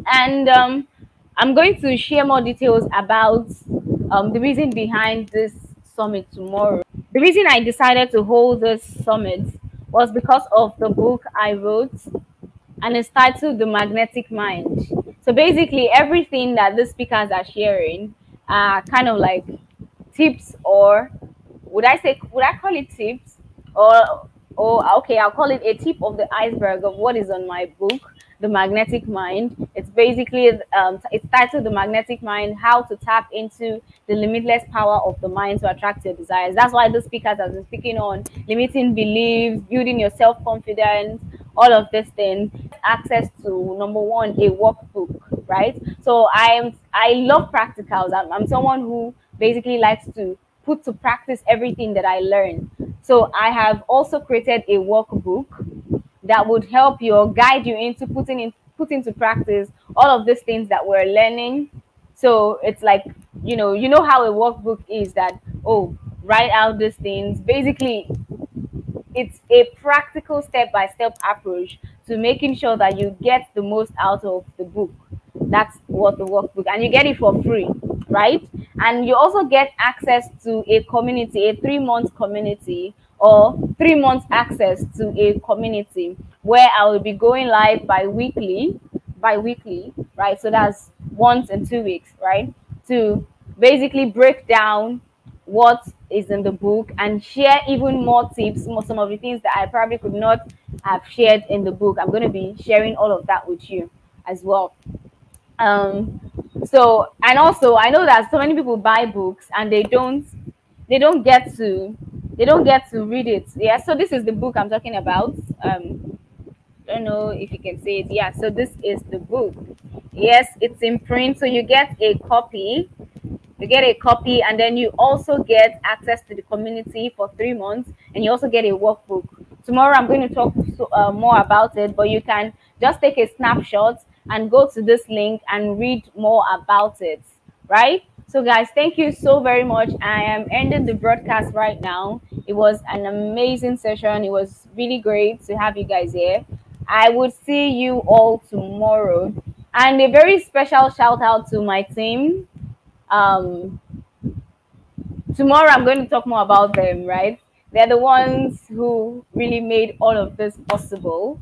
And I'm going to share more details about the reason behind this summit tomorrow. The reason I decided to hold this summit was because of the book I wrote, and it's titled The Magnetic Mind. So basically everything that the speakers are sharing are kind of like tips, or would I call it tips, or okay, I'll call it a tip of the iceberg of what is on my book, The Magnetic Mind. It's basically it's titled The Magnetic Mind: How to Tap into the Limitless Power of the Mind to Attract Your Desires. That's why the speakers have been speaking on limiting beliefs, building your self-confidence, all of these things. Access to, number one, a workbook. right? So I love practicals. I'm someone who basically likes to put to practice everything that I learn. So I have also created a workbook that would help you or guide you into put into practice all of these things that we're learning. So it's like, you know how a workbook is, that, oh, write out these things. Basically, it's a practical step-by-step approach to making sure that you get the most out of the book. That's what the workbook, and you get it for free, right? And you also get access to a community, a 3-month community, or 3 months access to a community where I will be going live bi-weekly, right? So that's once in 2 weeks, right? To basically break down what is in the book and share even more tips, some of the things that I probably could not have shared in the book. I'm going to be sharing all of that with you as well. So, and also I know that so many people buy books and they don't get to read it. Yeah, so this is the book I'm talking about. Don't know if you can see it. Yeah, so this is the book. Yes, it's in print, so you get a copy. And then you also get access to the community for 3 months, and you also get a workbook. Tomorrow I'm going to talk more about it, but you can just take a snapshot and go to this link and read more about it, right? So guys, thank you so very much. I am ending the broadcast right now. It was an amazing session. It was really great to have you guys here. I would see you all tomorrow. And a very special shout out to my team. Tomorrow I'm going to talk more about them, right? They're the ones who really made all of this possible.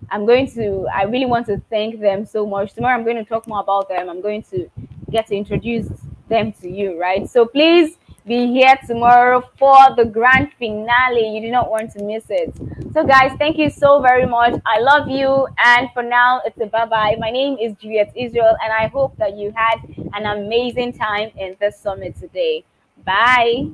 I really want to thank them so much. Tomorrow I'm going to talk more about them. I'm going to get to introduce them to you, right? So please be here tomorrow for the grand finale. You do not want to miss it. So guys, thank you so very much. I love you. And for now, it's a bye-bye. My name is 𝐸𝐲𝐲𝐲, and I hope that you had an amazing time in this summit today. Bye.